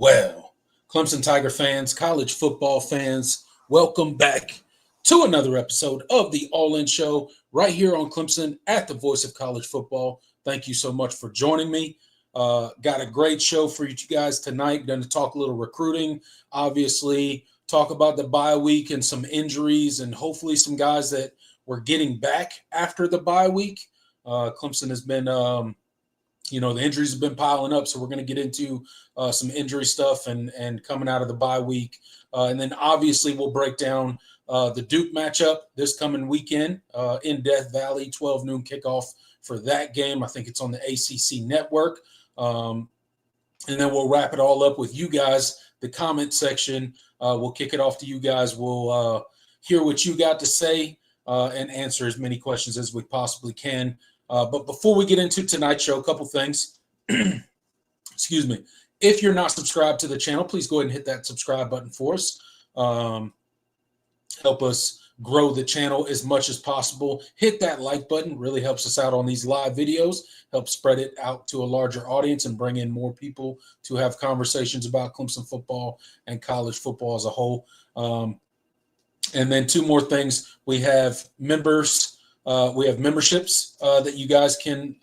Well. Clemson Tiger fans, college football fans, welcome back to another episode of the All In Show right here on Clemson at the Voice of College Football. Thank you so much for joining me. Got a great show for you guys tonight. Going to talk a little recruiting, obviously, talk about the bye week and some injuries and hopefully some guys that were getting back after the bye week. Clemson has been the injuries have been piling up, so we're going to get into some injury stuff and coming out of the bye week. And then obviously we'll break down the Duke matchup this coming weekend in Death Valley, 12 noon kickoff for that game. I think it's on the ACC network. And then we'll wrap it all up with you guys, the comment section. We'll kick it off to you guys. We'll hear what you got to say and answer as many questions as we possibly can. But before we get into tonight's show, a couple things. Excuse me. If you're not subscribed to the channel, please go ahead and hit that subscribe button for us. Help us grow the channel as much as possible. Hit that like button. Really helps us out on these live videos. Help spread it out to a larger audience and bring in more people to have conversations about Clemson football and college football as a whole. And then two more things. We have members. We have memberships that you guys can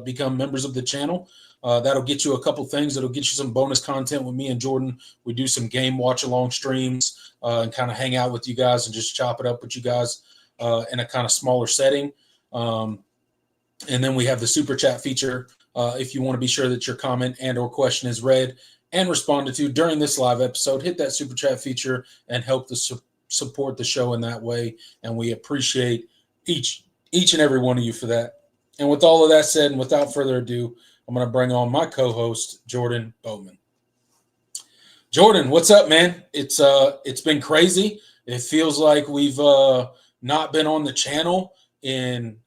become members of the channel. That'll get you a couple things. It'll get you some bonus content with me and Jordan. We do some game watch-along streams and kind of hang out with you guys and just chop it up with you guys in a kind of smaller setting. And then we have the Super Chat feature if you want to be sure that your comment and or question is read and responded to during this live episode. Hit that Super Chat feature and help support the show in that way. And we appreciate each and every one of you for that. And with all of that said, and without further ado, I'm going to bring on my co-host, Jordan Bowman. Jordan, what's up, man? It's been crazy. It feels like we've not been on the channel in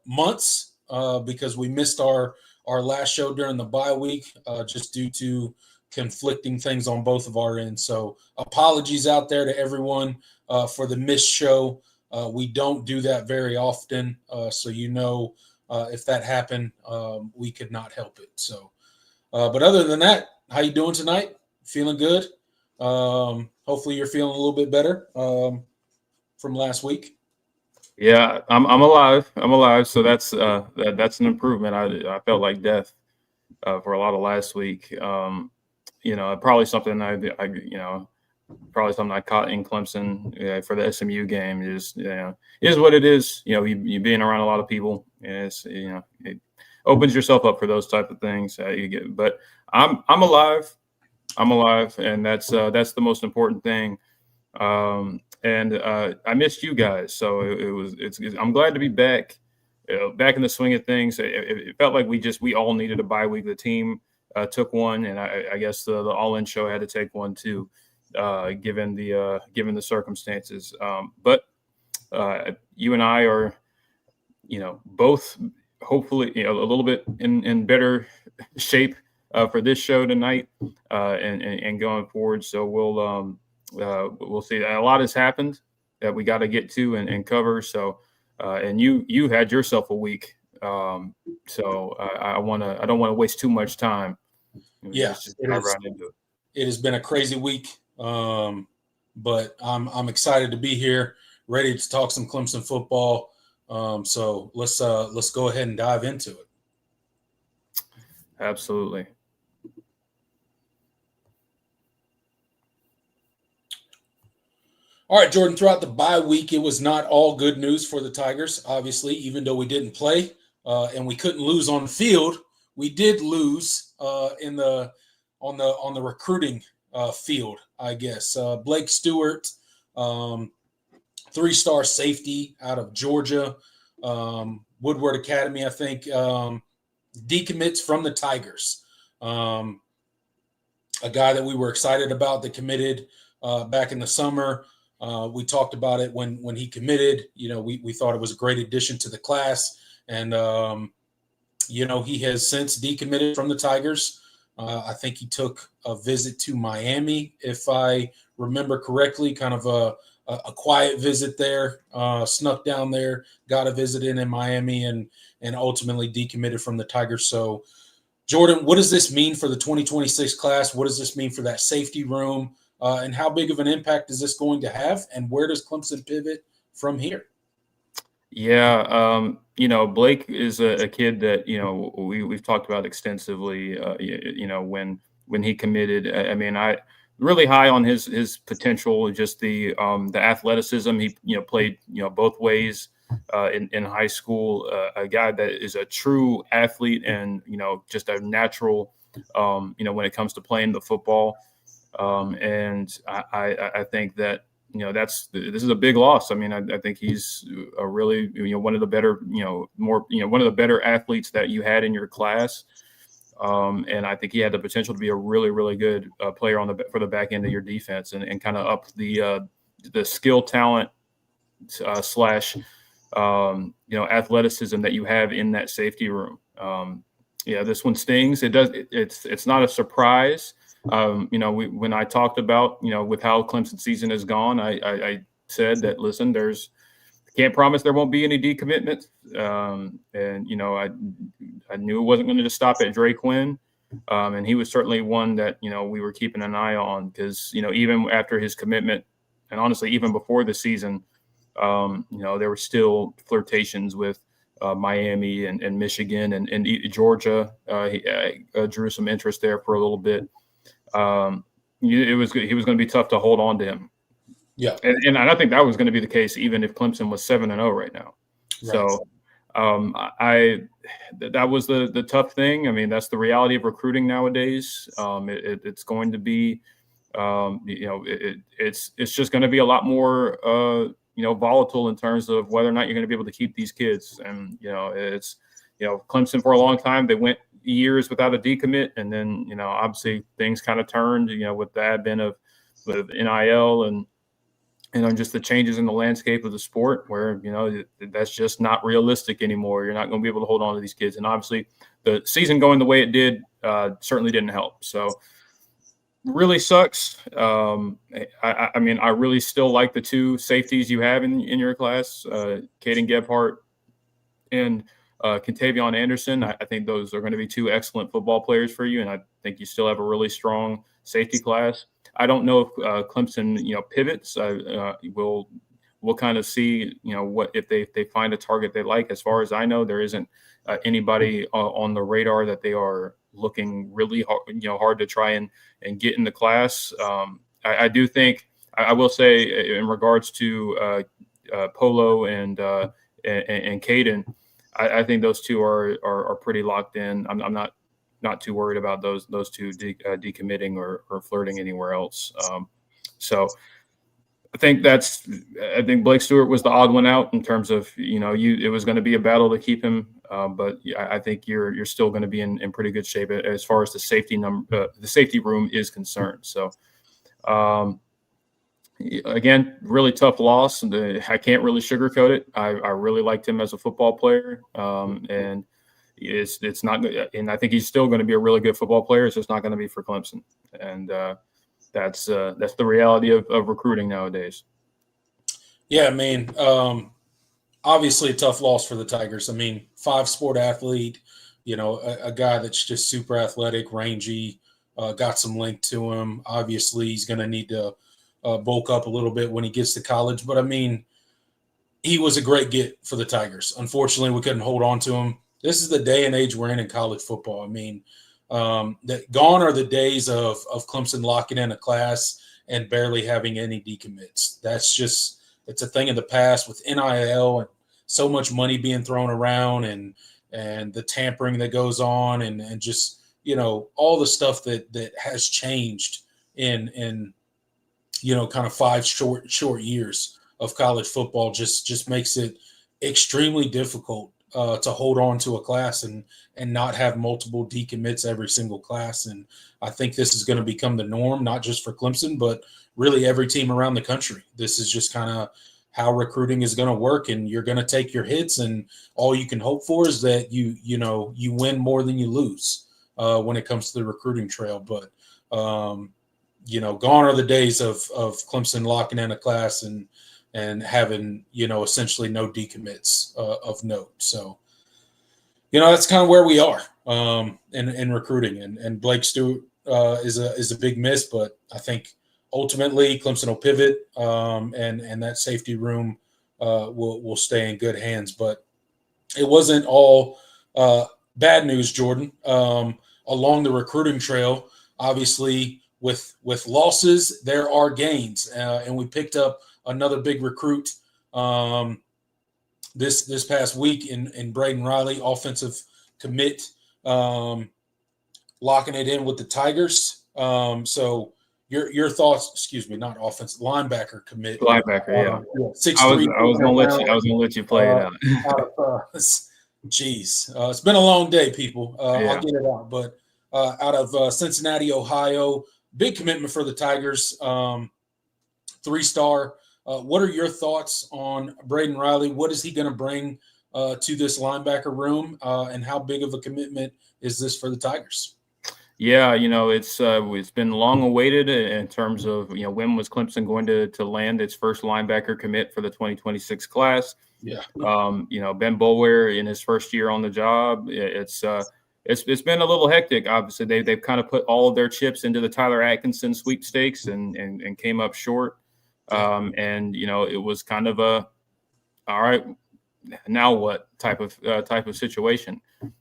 months because we missed our last show during the bye week just due to conflicting things on both of our ends. So apologies out there to everyone for the missed show. We don't do that very often, so if that happened, we could not help it. So, but other than that, how you doing tonight? Feeling good? Hopefully you're feeling a little bit better from last week. Yeah, I'm alive. I'm alive. So that's an improvement. I felt like death for a lot of last week. Probably something probably something I caught in Clemson for the SMU game. Is what it is. You being around a lot of people, it opens yourself up for those type of things. But I'm alive. I'm alive, and that's the most important thing. And I missed you guys, so I'm glad to be back, back in the swing of things. It felt like we all needed a bye week. The team took one, and I guess the All In show had to take one too, given the circumstances. But you and I are, both hopefully a little bit in better shape for this show tonight, and going forward. So we'll see. A lot has happened that we got to get to and cover. So and you had yourself a week. So I don't want to waste too much time. Yeah, Let's just it dive is. right into it. It has been a crazy week, but I'm excited to be here, ready to talk some Clemson football. So let's go ahead and dive into it. Absolutely. All right, Jordan. Throughout the bye week, it was not all good news for the Tigers. Obviously, even though we didn't play and we couldn't lose on the field, we did lose in the on the recruiting field. I guess Blake Stewart, um, 3-star safety out of Georgia, Woodward Academy, I think, decommits from the Tigers. Um, a guy that we were excited about that committed back in the summer. We talked about it when he committed. We thought it was a great addition to the class, and he has since decommitted from the Tigers. I think he took a visit to Miami, if I remember correctly, kind of a quiet visit there, snuck down there, got a visit in Miami, and ultimately decommitted from the Tigers. So, Jordan, what does this mean for the 2026 class? What does this mean for that safety room? And how big of an impact is this going to have? And where does Clemson pivot from here? Yeah, Blake is a kid that we've talked about extensively. When he committed, I mean, I really high on his potential, just the athleticism. He played both ways in high school. A guy that is a true athlete and just a natural. When it comes to playing the football, and I think that this is a big loss. I mean, I think he's a really one of the better one of the better athletes that you had in your class, and I think he had the potential to be a really really good player for the back end of your defense and kind of up the skill talent slash athleticism that you have in that safety room. Yeah, this one stings. It's not a surprise. When I talked about, with how Clemson season has gone, I said that, listen, can't promise there won't be any decommitments. And, I knew it wasn't going to just stop at Dre Quinn. And he was certainly one that, we were keeping an eye on because, even after his commitment and honestly, even before the season, there were still flirtations with Miami and Michigan and Georgia. He drew some interest there for a little bit. He was going to be tough to hold on to him. Yeah, and I think that was going to be the case even if Clemson was 7-0 right now. right. So that was the tough thing. I mean, that's the reality of recruiting nowadays. It's going to be, it's just going to be a lot more, volatile in terms of whether or not you're going to be able to keep these kids. And it's Clemson for a long time they went years without a decommit, and then obviously things kind of turned with the advent of NIL and just the changes in the landscape of the sport where that's just not realistic anymore. You're not going to be able to hold on to these kids, and obviously the season going the way it did certainly didn't help. So really sucks. I mean, I really still like the two safeties you have in your class, Caden Gebhart and Contavion Anderson. I think those are going to be two excellent football players for you, and I think you still have a really strong safety class. I don't know if Clemson, pivots. We'll we'll kind of see, what if they find a target they like. As far as I know, there isn't anybody on the radar that they are looking really hard to try and get in the class. I do think I will say in regards to Polo and Caden, I think those two are pretty locked in. I'm not too worried about those two decommitting or flirting anywhere else. So I think Blake Stewart was the odd one out in terms of, it was going to be a battle to keep him. But I think you're still going to be in pretty good shape as far as the safety room is concerned. So, again, really tough loss. I can't really sugarcoat it. I really liked him as a football player. And it's not, and I think he's still going to be a really good football player. It's just not going to be for Clemson. And, that's the reality of recruiting nowadays. Yeah, I mean, obviously a tough loss for the Tigers. I mean, 5-sport athlete, a guy that's just super athletic, rangy, got some length to him. Obviously, he's going to need to bulk up a little bit when he gets to college. But, I mean, he was a great get for the Tigers. Unfortunately, we couldn't hold on to him. This is the day and age we're in college football. I mean, that gone are the days of Clemson locking in a class and barely having any decommits. That's just – it's a thing of the past with NIL and so much money being thrown around and the tampering that goes on and just, all the stuff that has changed in kind of 5 short years of college football just makes it extremely difficult to hold on to a class and not have multiple decommits every single class. And I think this is going to become the norm, not just for Clemson, but really every team around the country. This is just kind of how recruiting is going to work, and you're going to take your hits, and all you can hope for is that you win more than you lose when it comes to the recruiting trail. But gone are the days of Clemson locking in a class and having, essentially no decommits of note. So, that's kind of where we are in recruiting. And Blake Stewart is a big miss, but I think ultimately Clemson will pivot and that safety room will stay in good hands. But it wasn't all bad news, Jordan. Along the recruiting trail, obviously with losses, there are gains. And we picked up another big recruit this past week in Braden Riley, offensive commit, locking it in with the Tigers. So your thoughts? Excuse me, not offensive linebacker commit. Linebacker, yeah. 6'3". I was gonna let you play it out. Geez, it's been a long day, people. Yeah. I'll get it out, but out of Cincinnati, Ohio, big commitment for the Tigers. 3-star. What are your thoughts on Braden Riley? What is he going to bring to this linebacker room, and how big of a commitment is this for the Tigers? Yeah, it's been long awaited in terms of, when was Clemson going to land its first linebacker commit for the 2026 class? Yeah. Ben Boulware in his first year on the job, it's been a little hectic. Obviously, they've kind of put all of their chips into the Tyler Atkinson sweepstakes and came up short. It was kind of a, all right, now what type of situation.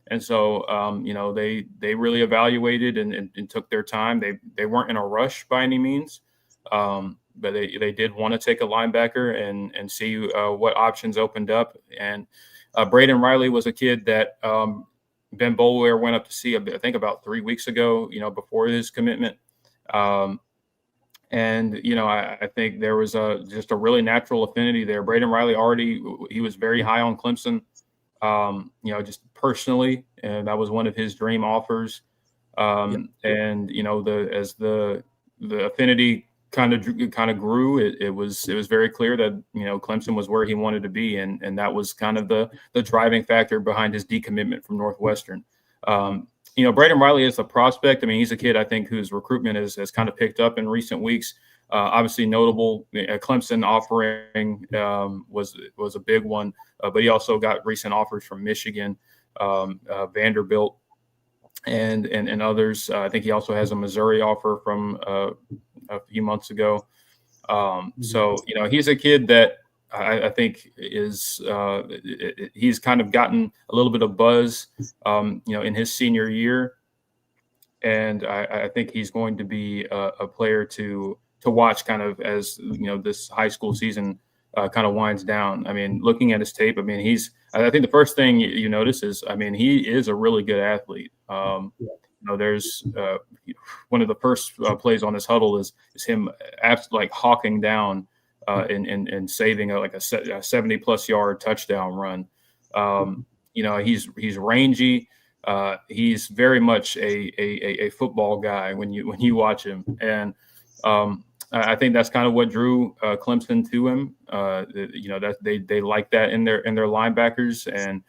And so, they really evaluated and took their time. They weren't in a rush by any means, but they did want to take a linebacker and see what options opened up. And Braden Riley was a kid that Ben Boulware went up to see, I think, about 3 weeks ago, before his commitment. I think there was just a really natural affinity there. Braden Riley he was very high on Clemson, just personally, and that was one of his dream offers. As the affinity kind of grew, it was very clear that Clemson was where he wanted to be, and that was kind of the driving factor behind his decommitment from Northwestern. Braden Riley is a prospect. I mean, he's a kid, I think, whose recruitment has kind of picked up in recent weeks. Obviously notable, Clemson offering was a big one, but he also got recent offers from Michigan, Vanderbilt, and others. I think he also has a Missouri offer from a few months ago. So, he's a kid that I think he's kind of gotten a little bit of buzz, in his senior year, and I think he's going to be a player to watch kind of as this high school season kind of winds down. I mean, looking at his tape, I mean, I think the first thing you notice is, I mean, he is a really good athlete. There's one of the first plays on this huddle is him like hawking down and saving a 70+ yard touchdown run. He's rangy. He's very much a football guy when you watch him, and I think that's kind of what drew Clemson to him. That they like that in their linebackers, and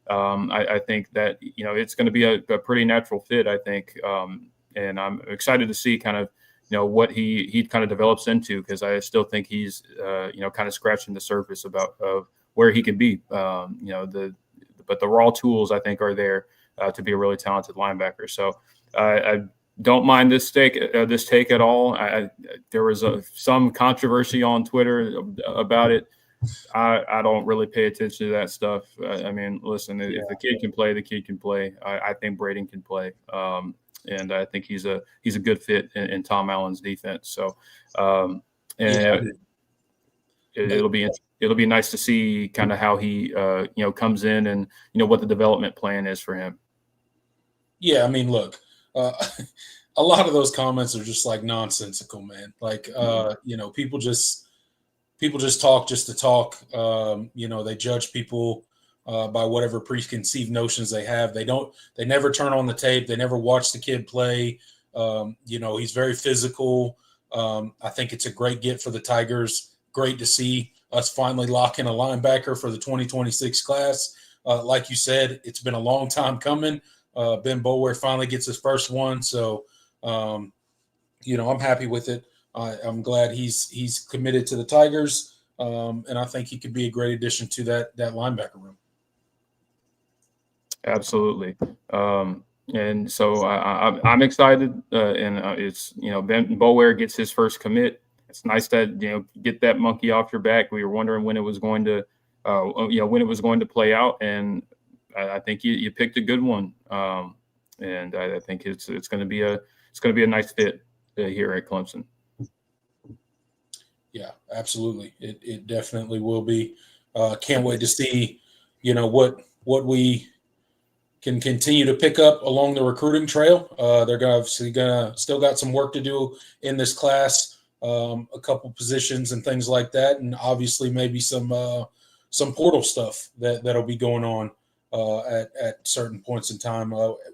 I think that it's going to be a pretty natural fit. I think, and I'm excited to see kind of what he kind of develops into, because I still think he's kind of scratching the surface of where he can be. But the raw tools I think are there to be a really talented linebacker. So I don't mind this take at all. There was some controversy on Twitter about it. I don't really pay attention to that stuff. I mean, listen, if the kid can play, the kid can play. I think Braden can play, and I think he's a good fit in Tom Allen's defense. So, it'll be nice to see kind of how he comes in, and what the development plan is for him. Yeah, I mean, look, a lot of those comments are just like nonsensical, man. Like, people just talk just to talk. They judge people by whatever preconceived notions they have. They never turn on the tape. They never watch the kid play. He's very physical. I think it's a great get for the Tigers. Great to see us finally lock in a linebacker for the 2026 class. Like you said, it's been a long time coming. Ben Boulware finally gets his first one. So, I'm happy with it. I'm glad he's committed to the Tigers, and I think he could be a great addition to that linebacker room. Absolutely, and so I'm excited, and it's Ben Boulware gets his first commit. It's nice that get that monkey off your back. We were wondering when it was going to, play out, and I think you picked a good one, and I think it's going to be a nice fit here at Clemson. Yeah, absolutely. It definitely will be. Can't wait to see, what we can continue to pick up along the recruiting trail. They're obviously still got some work to do in this class, a couple positions and things like that, and obviously maybe some portal stuff that'll be going on at certain points in time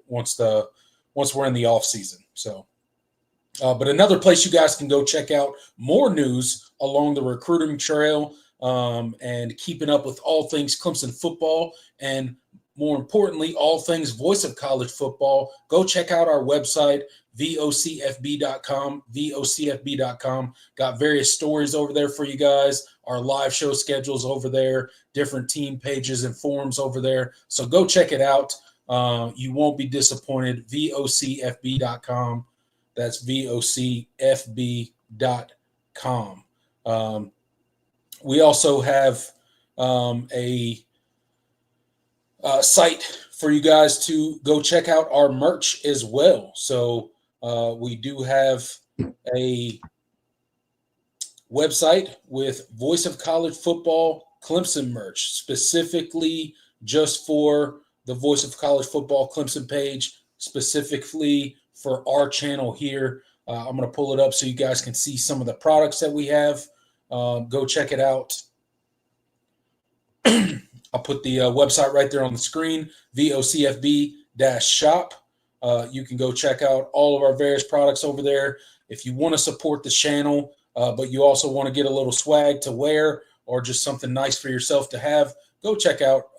once we're in the off season. So. But another place you guys can go check out more news along the recruiting trail, and keeping up with all things Clemson football, and more importantly, all things Voice of College Football. Go check out our website, vocfb.com, vocfb.com. Got various stories over there for you guys, our live show schedules over there, different team pages and forums over there. So go check it out. You won't be disappointed, vocfb.com. That's vocfb.com. We also have a site for you guys to go check out our merch as well. So we do have a website with Voice of College Football Clemson merch, specifically just for the Voice of College Football Clemson page, specifically for our channel here. I'm going to pull it up so you guys can see some of the products that we have. Go check it out. I'll put the website right there on the screen, vocfb-shop. You can go check out all of our various products over there. If you want to support the channel, but you also want to get a little swag to wear or just something nice for yourself to have, go check out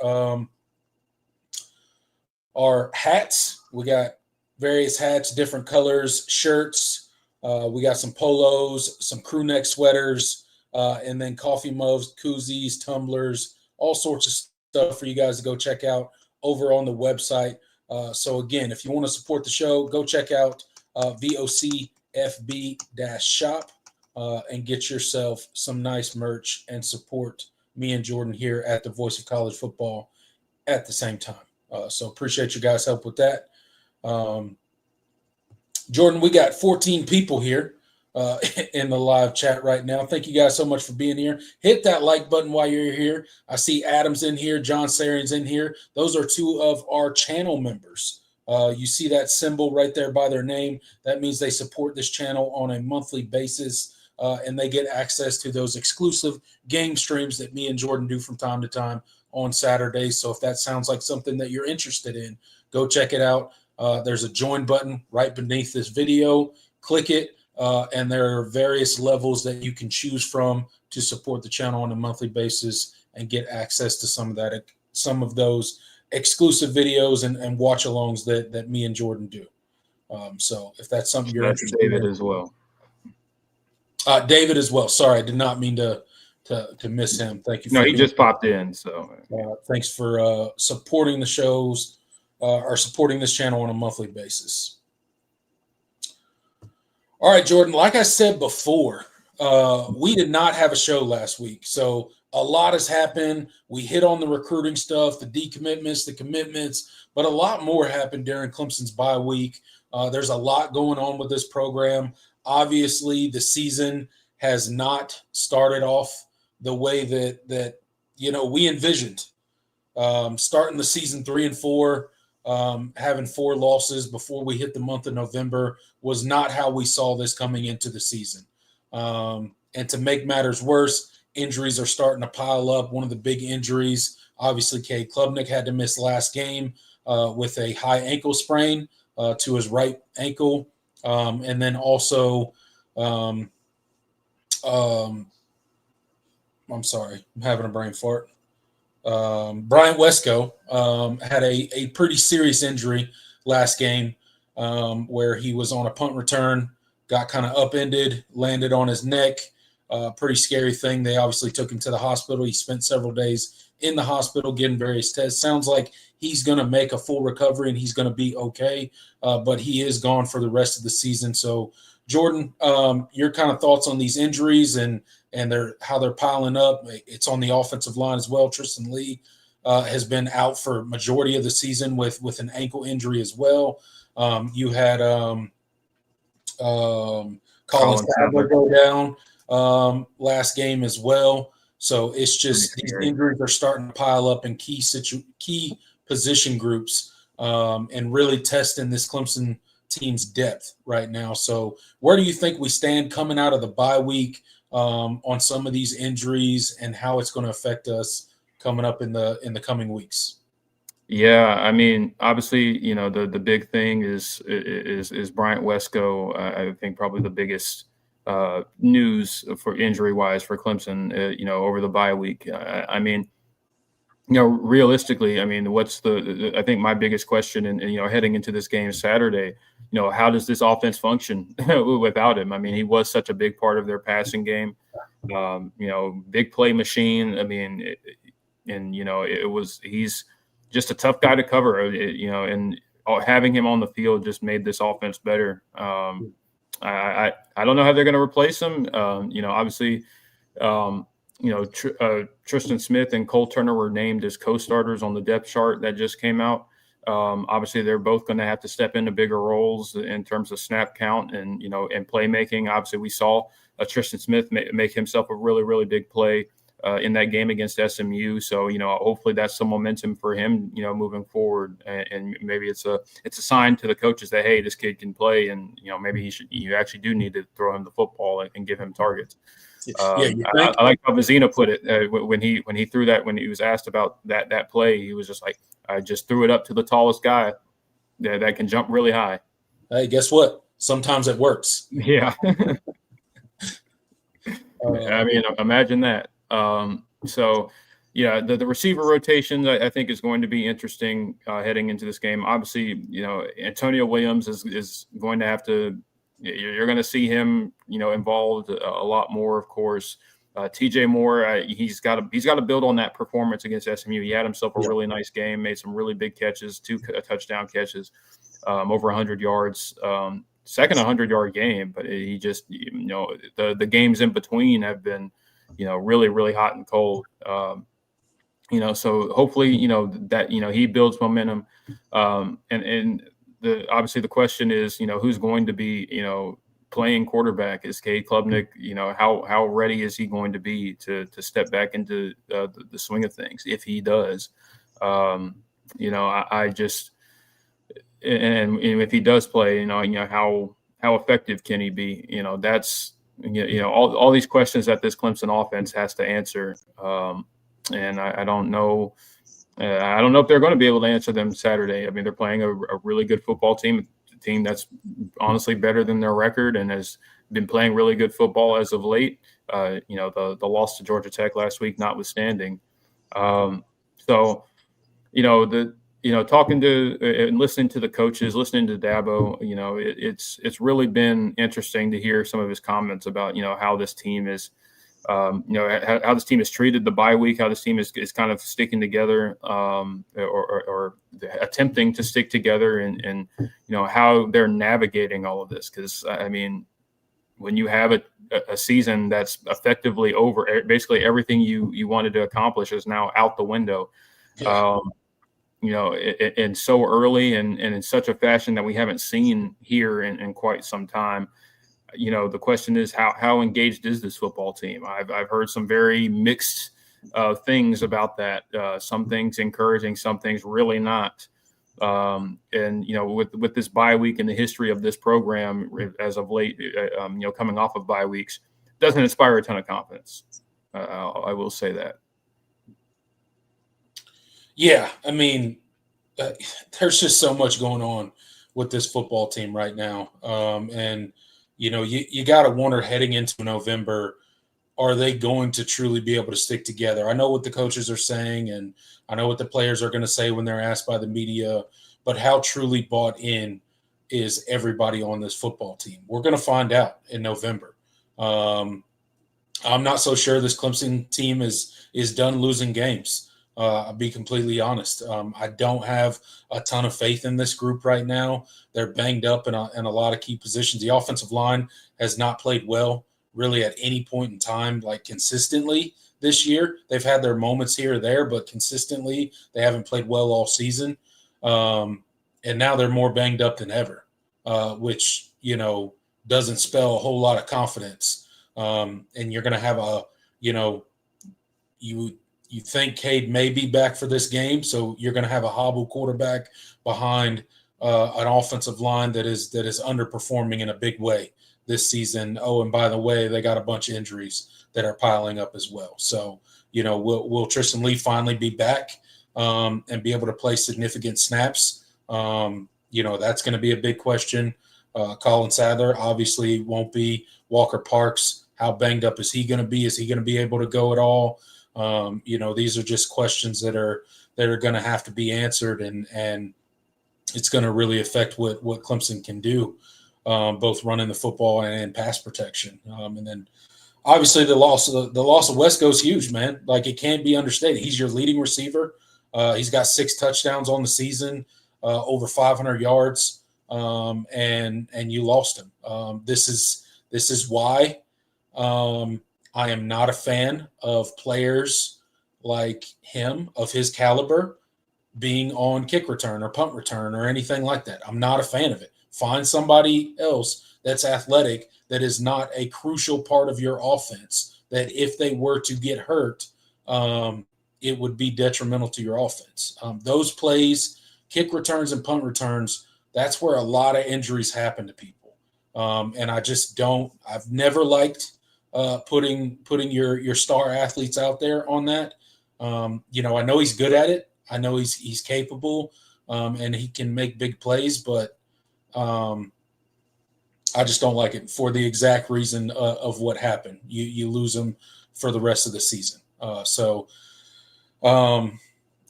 our hats. We got various hats, different colors, shirts. We got some polos, some crew neck sweaters, and then coffee mugs, koozies, tumblers, all sorts of stuff for you guys to go check out over on the website. So again, if you want to support the show, go check out vocfb-shop and get yourself some nice merch and support me and Jordan here at the Voice of College Football at the same time. So appreciate you guys' help with that. Jordan, we got 14 people here in the live chat right now. Thank you guys so much for being here. Hit that like button while you're here. I see Adam's in here. John Sarian's in here. Those are two of our channel members. You see that symbol right there by their name. That means they support this channel on a monthly basis, and they get access to those exclusive game streams that me and Jordan do from time to time on Saturdays. So if that sounds like something that you're interested in, go check it out. There's a join button right beneath this video. Click it, and there are various levels that you can choose from to support the channel on a monthly basis and get access to some of those exclusive videos and watch-alongs that me and Jordan do. So if that's something you're interested David in. as well. David as well. Sorry, I did not mean to miss him. Thank you. No, he just popped in. So thanks for supporting the shows or supporting this channel on a monthly basis. All right, Jordan, like I said before, we did not have a show last week. So a lot has happened. We hit on the recruiting stuff, the decommitments, the commitments, but a lot more happened during Clemson's bye week. There's a lot going on with this program. Obviously, the season has not started off the way that we envisioned. Starting the season 3-4, having 4 losses before we hit the month of November was not how we saw this coming into the season. And to make matters worse, injuries are starting to pile up. One of the big injuries, obviously, Cade Klubnik had to miss last game with a high ankle sprain to his right ankle. And then also, I'm sorry, I'm having a brain fart. Bryant Wesco had a pretty serious injury last game where he was on a punt return, got kind of upended, landed on his neck. Pretty scary thing. They obviously took him to the hospital. He spent several days in the hospital getting various tests. Sounds like he's going to make a full recovery and he's going to be okay, but he is gone for the rest of the season. So, Jordan, your kind of thoughts on these injuries and how they're piling up. It's on the offensive line as well. Tristan Lee has been out for majority of the season with an ankle injury as well. You had Colin Sadler go down last game as well. So it's just these injuries are starting to pile up in key position groups and really testing this Clemson team's depth right now. So where do you think we stand coming out of the bye week on some of these injuries and how it's going to affect us coming up in the coming weeks? Yeah, I mean, obviously, the big thing is Bryant Wesco. I think probably the biggest news for injury wise for Clemson, over the bye week. I mean, realistically, I mean, I think my biggest question and heading into this game Saturday, how does this offense function without him? I mean, he was such a big part of their passing game, big play machine. I mean, he's just a tough guy to cover, and having him on the field just made this offense better. I don't know how they're going to replace him. Obviously, Tristan Smith and Cole Turner were named as co-starters on the depth chart that just came out. Obviously, they're both going to have to step into bigger roles in terms of snap count and playmaking. Obviously, we saw Tristan Smith make himself a really, really big play in that game against SMU. So, hopefully that's some momentum for him, moving forward. And maybe it's a sign to the coaches that, hey, this kid can play, and maybe you actually do need to throw him the football and give him targets. I like how Mazzina put it when he threw that. When he was asked about that play, he was just like, "I just threw it up to the tallest guy that can jump really high." Hey, guess what? Sometimes it works. Yeah. I mean, imagine that. So, yeah, the receiver rotation I think is going to be interesting heading into this game. Obviously, Antonio Williams is going to have to. You're going to see him, involved a lot more, of course. TJ Moore, he's got to build on that performance against SMU. He had himself a really nice game, made some really big catches, 2 touchdown catches, over 100 yards. Second 100-yard game, but he just, the games in between have been really, really hot and cold. So hopefully, that, he builds momentum. And obviously the question is, who's going to be, playing quarterback? Is Cade Klubnik, how ready is he going to be to step back into the swing of things if he does? I just, and if he does play, how effective can he be? That's, all these questions that this Clemson offense has to answer. And I don't know. I don't know if they're going to be able to answer them Saturday. I mean, they're playing a really good football team, a team that's honestly better than their record and has been playing really good football as of late. The loss to Georgia Tech last week notwithstanding. So, talking to and listening to the coaches, listening to Dabo, it's really been interesting to hear some of his comments about, how this team is, how this team has treated the bye week, how this team is kind of sticking together, or attempting to stick together, and how they're navigating all of this. Because I mean, when you have a season that's effectively over, basically everything you wanted to accomplish is now out the window. Yeah. And so early and in such a fashion that we haven't seen here in quite some time. The question is how engaged is this football team? I've heard some very mixed things about that. Some things encouraging, some things really not. And with this bye week and the history of this program as of late, coming off of bye weeks, doesn't inspire a ton of confidence. I will say that. Yeah, I mean, there's just so much going on with this football team right now, and you got to wonder heading into November, are they going to truly be able to stick together? I know what the coaches are saying, and I know what the players are going to say when they're asked by the media, but how truly bought in is everybody on this football team? We're going to find out in November. I'm not so sure this Clemson team is done losing games. I'll be completely honest. I don't have a ton of faith in this group right now. They're banged up in a lot of key positions. The offensive line has not played well really at any point in time, like consistently this year. They've had their moments here or there, but consistently they haven't played well all season. And now they're more banged up than ever, which, doesn't spell a whole lot of confidence. And you're going to have you think Cade may be back for this game, so you're going to have a hobble quarterback behind an offensive line that is underperforming in a big way this season. Oh, and by the way, they got a bunch of injuries that are piling up as well. So, will Tristan Lee finally be back and be able to play significant snaps? That's going to be a big question. Colin Sadler obviously won't be. Walker Parks, how banged up is he going to be? Is he going to be able to go at all? These are just questions that are going to have to be answered, and it's going to really affect what Clemson can do, both running the football and pass protection. And then obviously the loss of Wesco is huge, man. Like, it can't be understated. He's your leading receiver. He's got 6 touchdowns on the season, over 500 yards, and you lost him. This is why. I am not a fan of players like him, of his caliber, being on kick return or punt return or anything like that. I'm not a fan of it. Find somebody else that's athletic, that is not a crucial part of your offense, that if they were to get hurt, it would be detrimental to your offense. Those plays, kick returns and punt returns, that's where a lot of injuries happen to people. And I just don't – I've never liked – putting your star athletes out there on that. I know he's good at it. I know he's capable, and he can make big plays, but I just don't like it for the exact reason of what happened. You lose him for the rest of the season.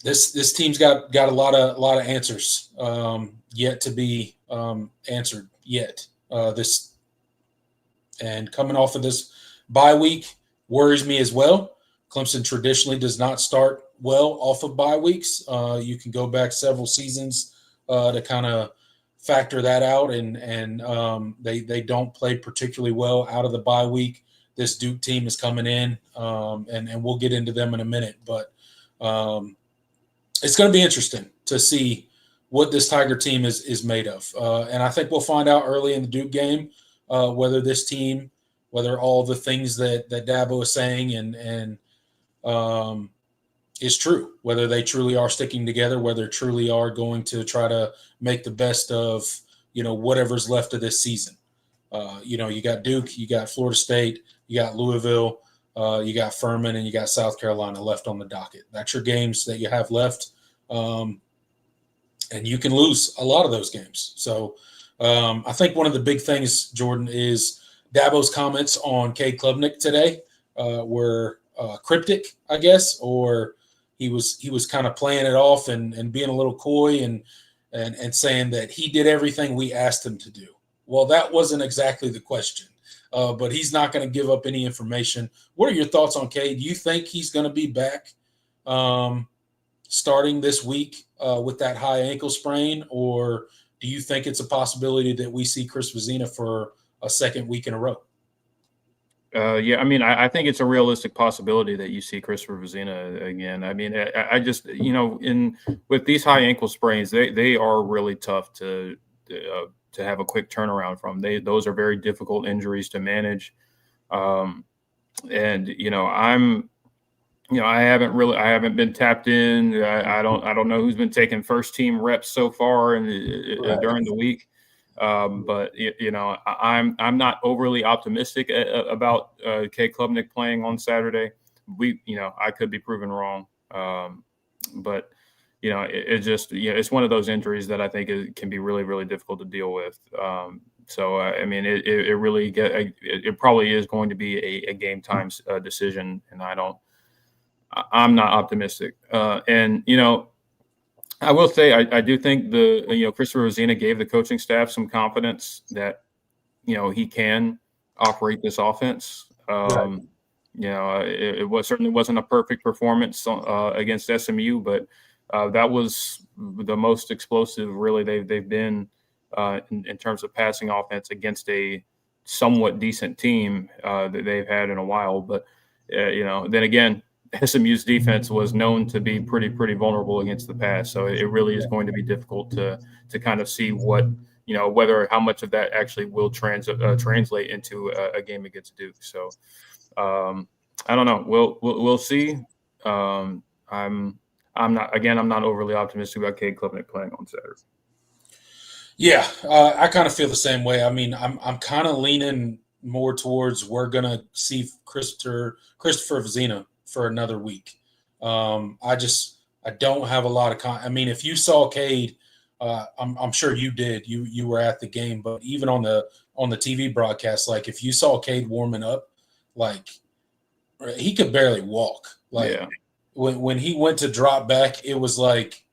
This team's got a lot of answers yet to be answered yet. And coming off of this bye week worries me as well. Clemson traditionally does not start well off of bye weeks. You can go back several seasons to kind of factor that out, and they don't play particularly well out of the bye week. this Duke team is coming in, and we'll get into them in a minute. But it's going to be interesting to see what this Tiger team is made of. And I think we'll find out early in the Duke game whether this team, whether all the things that Dabo is saying and is true, whether they truly are sticking together, whether they truly are going to try to make the best of, whatever's left of this season. You got Duke, you got Florida State, you got Louisville, you got Furman, and you got South Carolina left on the docket. That's your games that you have left. And you can lose a lot of those games. So I think one of the big things, Jordan, is Dabo's comments on Cade Klubnik today were cryptic, I guess, or he was kind of playing it off and being a little coy and saying that he did everything we asked him to do. Well, that wasn't exactly the question, but he's not going to give up any information. What are your thoughts on Cade? Do you think he's going to be back starting this week with that high ankle sprain, or do you think it's a possibility that we see Chris Vezina for a second week in a row? Yeah, I mean, I think it's a realistic possibility that you see Christopher Vezina again. I mean, I just, with these high ankle sprains, they are really tough to have a quick turnaround from. Those are very difficult injuries to manage. And I haven't been tapped in. I don't know who's been taking first team reps so far during the week. But I'm not overly optimistic about Cade Klubnik playing on Saturday. I could be proven wrong. But it's one of those injuries that I think it can be really, really difficult to deal with. I mean, it probably is going to be a game time decision, and I'm not optimistic. I will say I do think Christopher Vezina gave the coaching staff some confidence that he can operate this offense. Right. It certainly wasn't a perfect performance against SMU, but that was the most explosive really they've been in terms of passing offense against a somewhat decent team that they've had in a while. But then again, SMU's defense was known to be pretty vulnerable against the pass, so it really is going to be difficult to kind of see how much of that actually will translate into a game against Duke. So I don't know. We'll see. I'm not overly optimistic about Cade Klubnik playing on Saturday. Yeah, I kind of feel the same way. I mean, I'm kind of leaning more towards we're gonna see Christopher Vezina for another week. I don't have a lot of I mean, if you saw Cade, I'm sure you did. You were at the game, but even on the TV broadcast, like if you saw Cade warming up, like he could barely walk. Like yeah. when he went to drop back, it was like,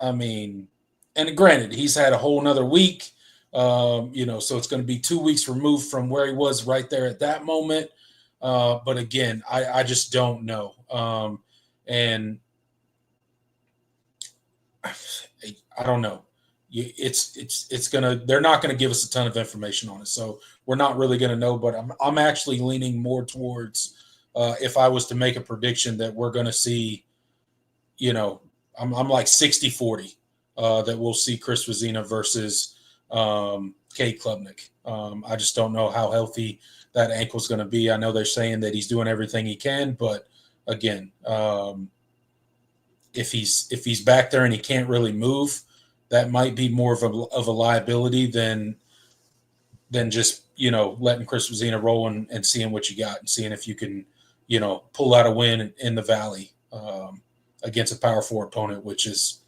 I mean, and granted, he's had a whole nother week, so it's going to be 2 weeks removed from where he was right there at that moment. But again, I just don't know. And I don't know. They're not going to give us a ton of information on it. So we're not really going to know, but I'm actually leaning more towards, if I was to make a prediction that we're going to see, I'm like 60-40, that we'll see Chris Vezina versus, Cade Klubnik. I just don't know how healthy that ankle is going to be. I know they're saying that he's doing everything he can, but again, if he's back there and he can't really move, that might be more of a liability than just letting Chris Vezina roll and seeing what you got and seeing if you can pull out a win in the Valley against a Power 4 opponent, which is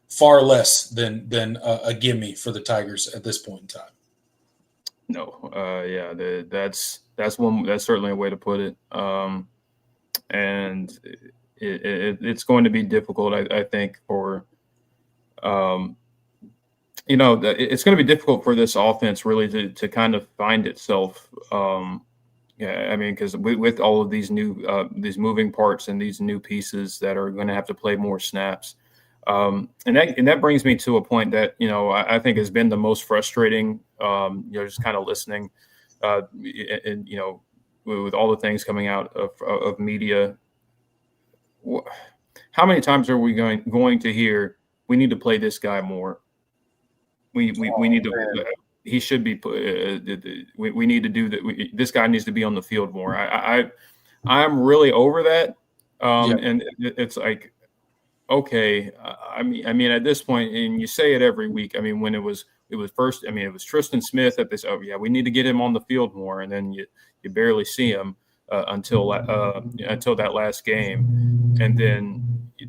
far less than a gimme for the Tigers at this point in time. No, that's certainly a way to put it. And it's going to be difficult, I think, for it's going to be difficult for this offense really to kind of find itself. I mean, because with all of these new these moving parts and these new pieces that are going to have to play more snaps. And that brings me to a point that I think has been the most frustrating. Just kind of listening and with all the things coming out of media, how many times are we going to hear we need to play this guy more? We need to. He should be. We need to do that. This guy needs to be on the field more. I'm really over that. And it's like, okay. I mean, at this point, and you say it every week. I mean, when it was first. I mean, it was Tristan Smith at this. Oh yeah, we need to get him on the field more, and then you barely see him until that last game, and then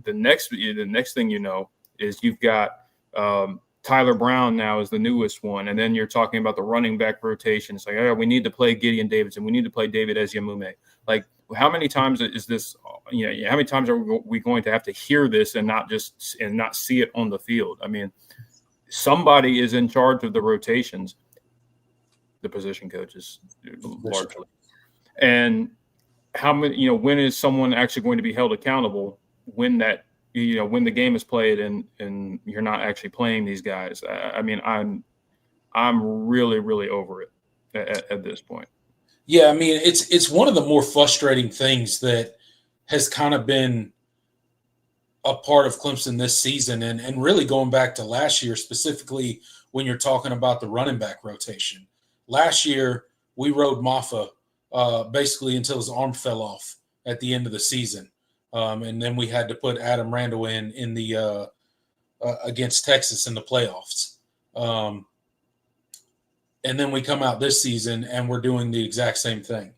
the next thing you know is you've got Tyler Brown now is the newest one, and then you're talking about the running back rotation. It's like, oh, we need to play Gideon Davidson, we need to play David Eziamume. Like, how many times is this? How many times are we going to have to hear this and not see it on the field? I mean, somebody is in charge of the rotations, the position coaches largely. And how many, when is someone actually going to be held accountable when that, when the game is played and you're not actually playing these guys? I mean, I'm really, really over it at this point. Yeah, I mean, it's one of the more frustrating things that has kind of been a part of Clemson this season, and really going back to last year, specifically when you're talking about the running back rotation. Last year, we rode Maffa basically until his arm fell off at the end of the season. And then we had to put Adam Randall in the against Texas in the playoffs. And then we come out this season and we're doing the exact same thing,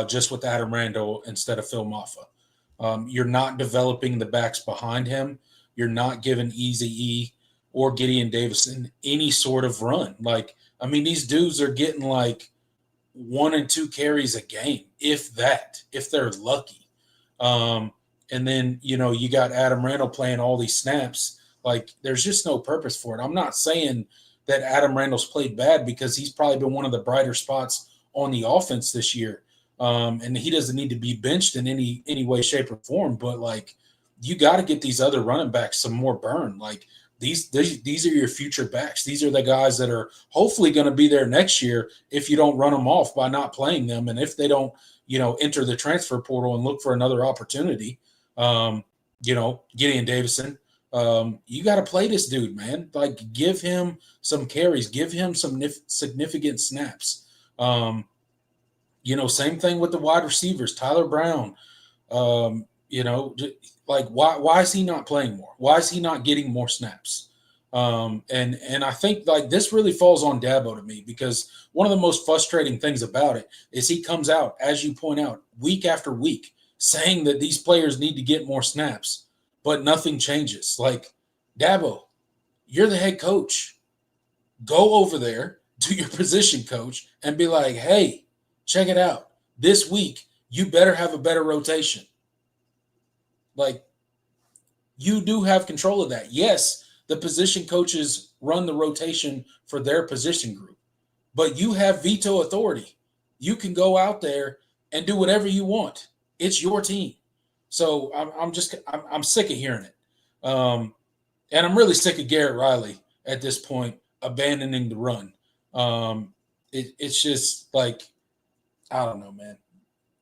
just with Adam Randall instead of Phil Maffa. You're not developing the backs behind him. You're not giving Easy E or Gideon Davison any sort of run. Like, I mean, these dudes are getting like 1 and 2 carries a game, if they're lucky. And then, you got Adam Randall playing all these snaps. Like, there's just no purpose for it. I'm not saying that Adam Randall's played bad, because he's probably been one of the brighter spots on the offense this year. And he doesn't need to be benched in any way, shape, or form. But, like, you got to get these other running backs some more burn. Like, these are your future backs. These are the guys that are hopefully going to be there next year if you don't run them off by not playing them, and if they don't, enter the transfer portal and look for another opportunity. Gideon Davison, you got to play this dude, man. Like, give him some carries, give him some significant snaps. Same thing with the wide receivers, Tyler Brown. Like, why is he not playing more? Why is he not getting more snaps? And I think, like, this really falls on Dabo to me, because one of the most frustrating things about it is he comes out, as you point out, week after week, saying that these players need to get more snaps, but nothing changes. Like, Dabo, you're the head coach. Go over there to your position coach and be like, hey, check it out. This week, you better have a better rotation. Like, you do have control of that. Yes, the position coaches run the rotation for their position group, but you have veto authority. You can go out there and do whatever you want. It's your team. So I'm sick of hearing it. And I'm really sick of Garrett Riley at this point abandoning the run. It's just like, I don't know, man.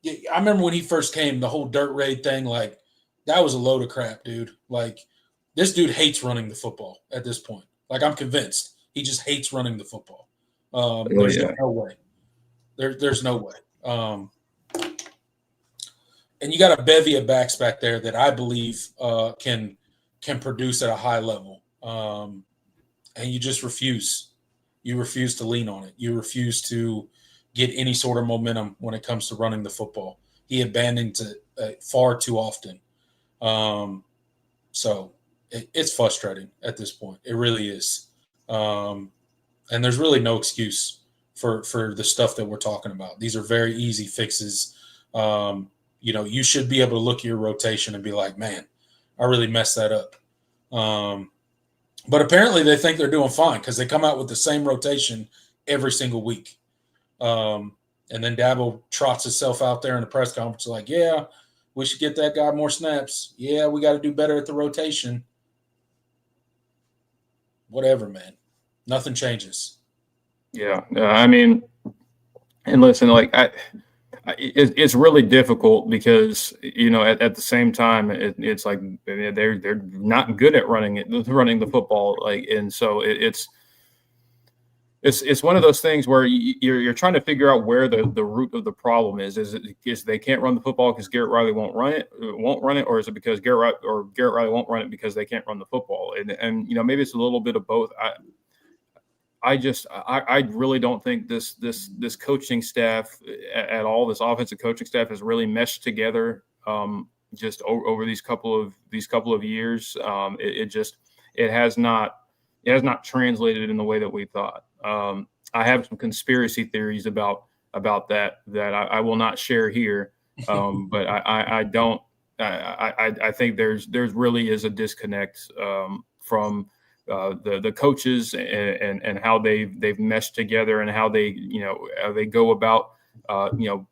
I remember when he first came, the whole dirt raid thing, like, that was a load of crap, dude. Like, this dude hates running the football at this point. Like, I'm convinced he just hates running the football. There's no way. There's no way. And you got a bevy of backs back there that I believe can produce at a high level. And you just refuse. You refuse to lean on it. You refuse to get any sort of momentum when it comes to running the football. He abandons it far too often. So it's frustrating at this point. It really is. And there's really no excuse for the stuff that we're talking about. These are very easy fixes. You should be able to look at your rotation and be like, man, I really messed that up. But apparently they think they're doing fine, because they come out with the same rotation every single week. And then Dabo trots himself out there in the press conference like, yeah, we should get that guy more snaps. Yeah, we got to do better at the rotation. Whatever, man. Nothing changes. Yeah. I mean, And listen, like it's really difficult because at the same time it's like they're not good at running the football, like, and so it's one of those things where you're trying to figure out where the root of the problem is. Is they can't run the football because Garrett Riley won't run it, or is it because Garrett Riley won't run it because they can't run the football? And maybe it's a little bit of both. I really don't think this coaching staff at all, this offensive coaching staff, has really meshed together just over these couple of years. It has not translated in the way that we thought. I have some conspiracy theories about that I will not share here, but I don't. I think there's really is a disconnect from the coaches and how they've meshed together, and how they go about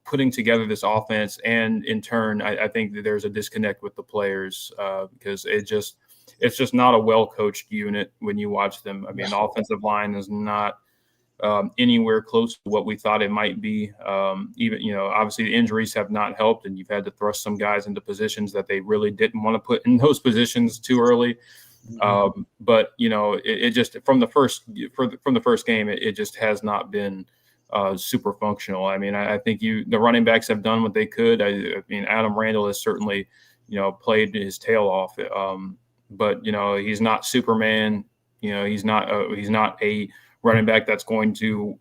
putting together this offense. And in turn, I think that there's a disconnect with the players because it's just not a well coached unit when you watch them. I mean, the offensive line is not anywhere close to what we thought it might be. Even obviously the injuries have not helped, and you've had to thrust some guys into positions that they really didn't want to put in those positions too early. But it just from the first game, it just has not been super functional. I mean, I think the running backs have done what they could. I mean, Adam Randall has certainly played his tail off, but he's not Superman. He's not a running back that's going to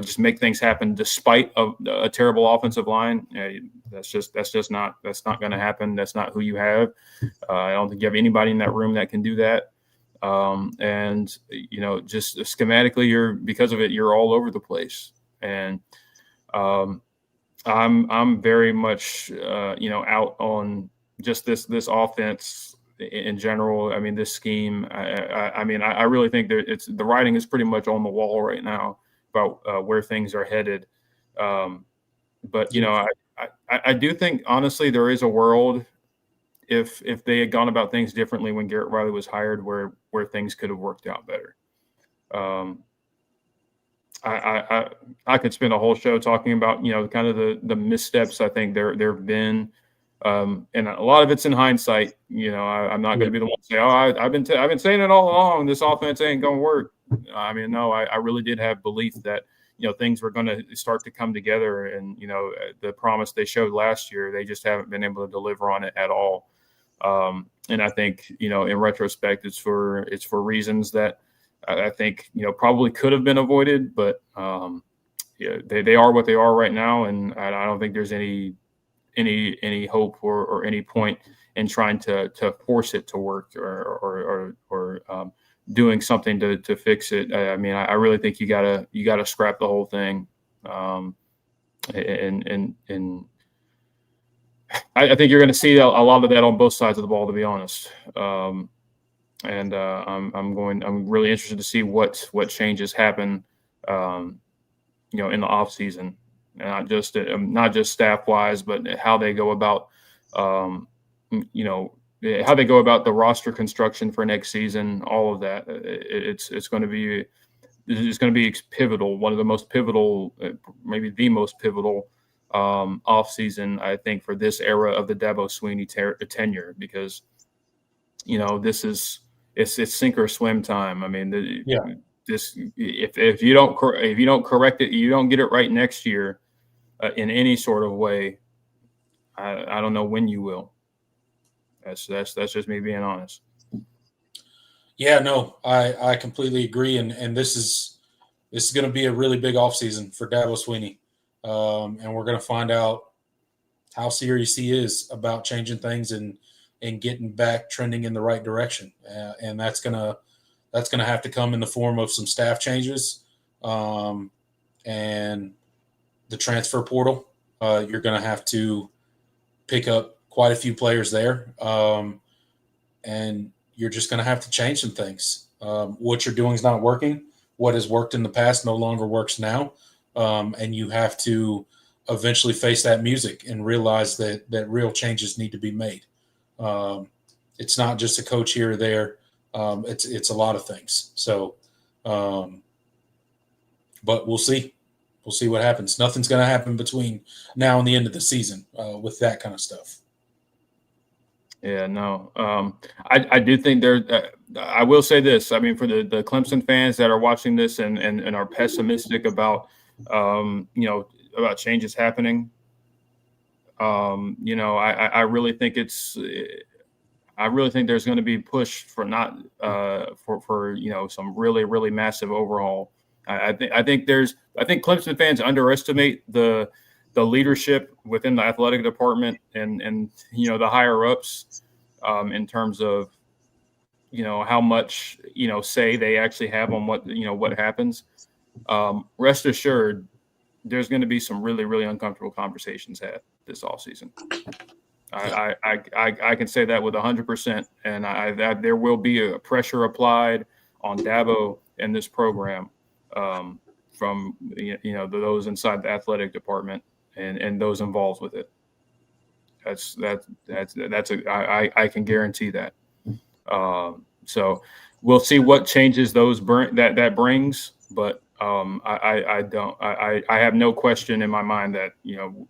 just make things happen despite a terrible offensive line. That's not going to happen. That's not who you have. I don't think you have anybody in that room that can do that. And just schematically, because of it, you're all over the place. And I'm very much out on just this offense in general. I mean, this scheme. I really think that the writing is pretty much on the wall right now about where things are headed. But I do think, honestly, there is a world if they had gone about things differently when Garrett Riley was hired, where things could have worked out better. I could spend a whole show talking about kind of the missteps I think there have been. And a lot of it's in hindsight. I'm not going to be the one to say, "Oh, I've been saying it all along. This offense ain't going to work." I mean, no, I really did have belief that things were going to start to come together, and the promise they showed last year, they just haven't been able to deliver on it at all. And I think in retrospect, it's for reasons that I think probably could have been avoided, but they are what they are right now, and I don't think there's any hope or any point in trying to force it to work or doing something to fix it. I mean, I really think you gotta scrap the whole thing. And I think you're going to see a lot of that on both sides of the ball, to be honest. I'm really interested to see what changes happen, in the off season. Not just staff wise, but how they go about, how they go about the roster construction for next season. All of that, it's going to be pivotal. One of the most pivotal, maybe the most pivotal off season, I think, for this era of the Dabo Swinney tenure, because it's sink or swim time. I mean, if you don't correct it, you don't get it right next year. In any sort of way, I don't know when you will. That's just me being honest. Yeah, no, I completely agree, and this is going to be a really big offseason for Dabo Swinney, and we're going to find out how serious he is about changing things and getting back trending in the right direction, and that's gonna have to come in the form of some staff changes, and the transfer portal. You're going to have to pick up quite a few players there, and you're just going to have to change some things. What you're doing is not working. What has worked in the past no longer works now, and you have to eventually face that music and realize that real changes need to be made. It's not just a coach here or there. It's a lot of things. So, but we'll see. we'll see what happens. Nothing's going to happen between now and the end of the season with that kind of stuff. Yeah, no. I do think there. I will say this. I mean, for the Clemson fans that are watching this and are pessimistic about, about changes happening, I really think I really think there's going to be push for not for some really really massive overhaul. I think Clemson fans underestimate the leadership within the athletic department and the higher ups in terms of how much say they actually have on what happens. Rest assured, there's going to be some really really uncomfortable conversations had this offseason. I can say that with 100%, and that there will be a pressure applied on Dabo and this program from those inside the athletic department and those involved with it. I can guarantee that. So we'll see what changes that brings, but I have no question in my mind that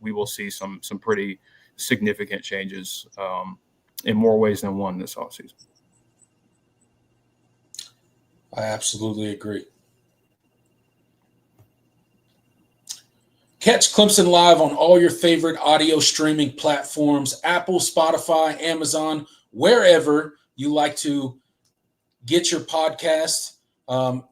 we will see some pretty significant changes in more ways than one this offseason. I absolutely agree. Catch Clemson live on all your favorite audio streaming platforms, Apple, Spotify, Amazon, wherever you like to get your podcast.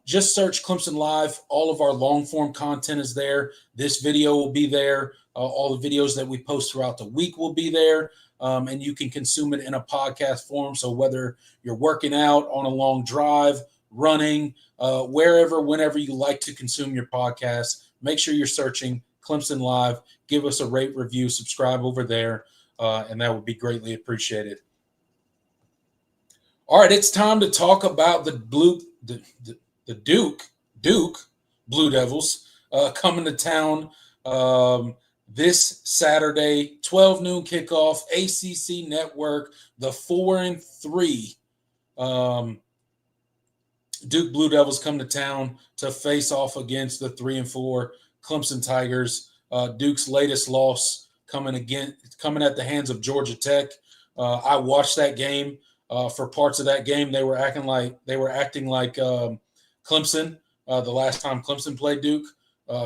Just search Clemson Live. All of our long form content is there. This video will be there. All the videos that we post throughout the week will be there, and you can consume it in a podcast form. So whether you're working out, on a long drive, running, wherever, whenever you like to consume your podcast, make sure you're searching Clemson Live. Give us a rate, review, subscribe over there, and that would be greatly appreciated. All right, it's time to talk about the Duke Blue Devils coming to town this Saturday, 12 noon kickoff, ACC Network, the 4-3 Duke Blue Devils come to town to face off against the 3-4 Clemson Tigers. Duke's latest loss coming at the hands of Georgia Tech. I watched that game. For parts of that game, they were acting like Clemson the last time Clemson played Duke.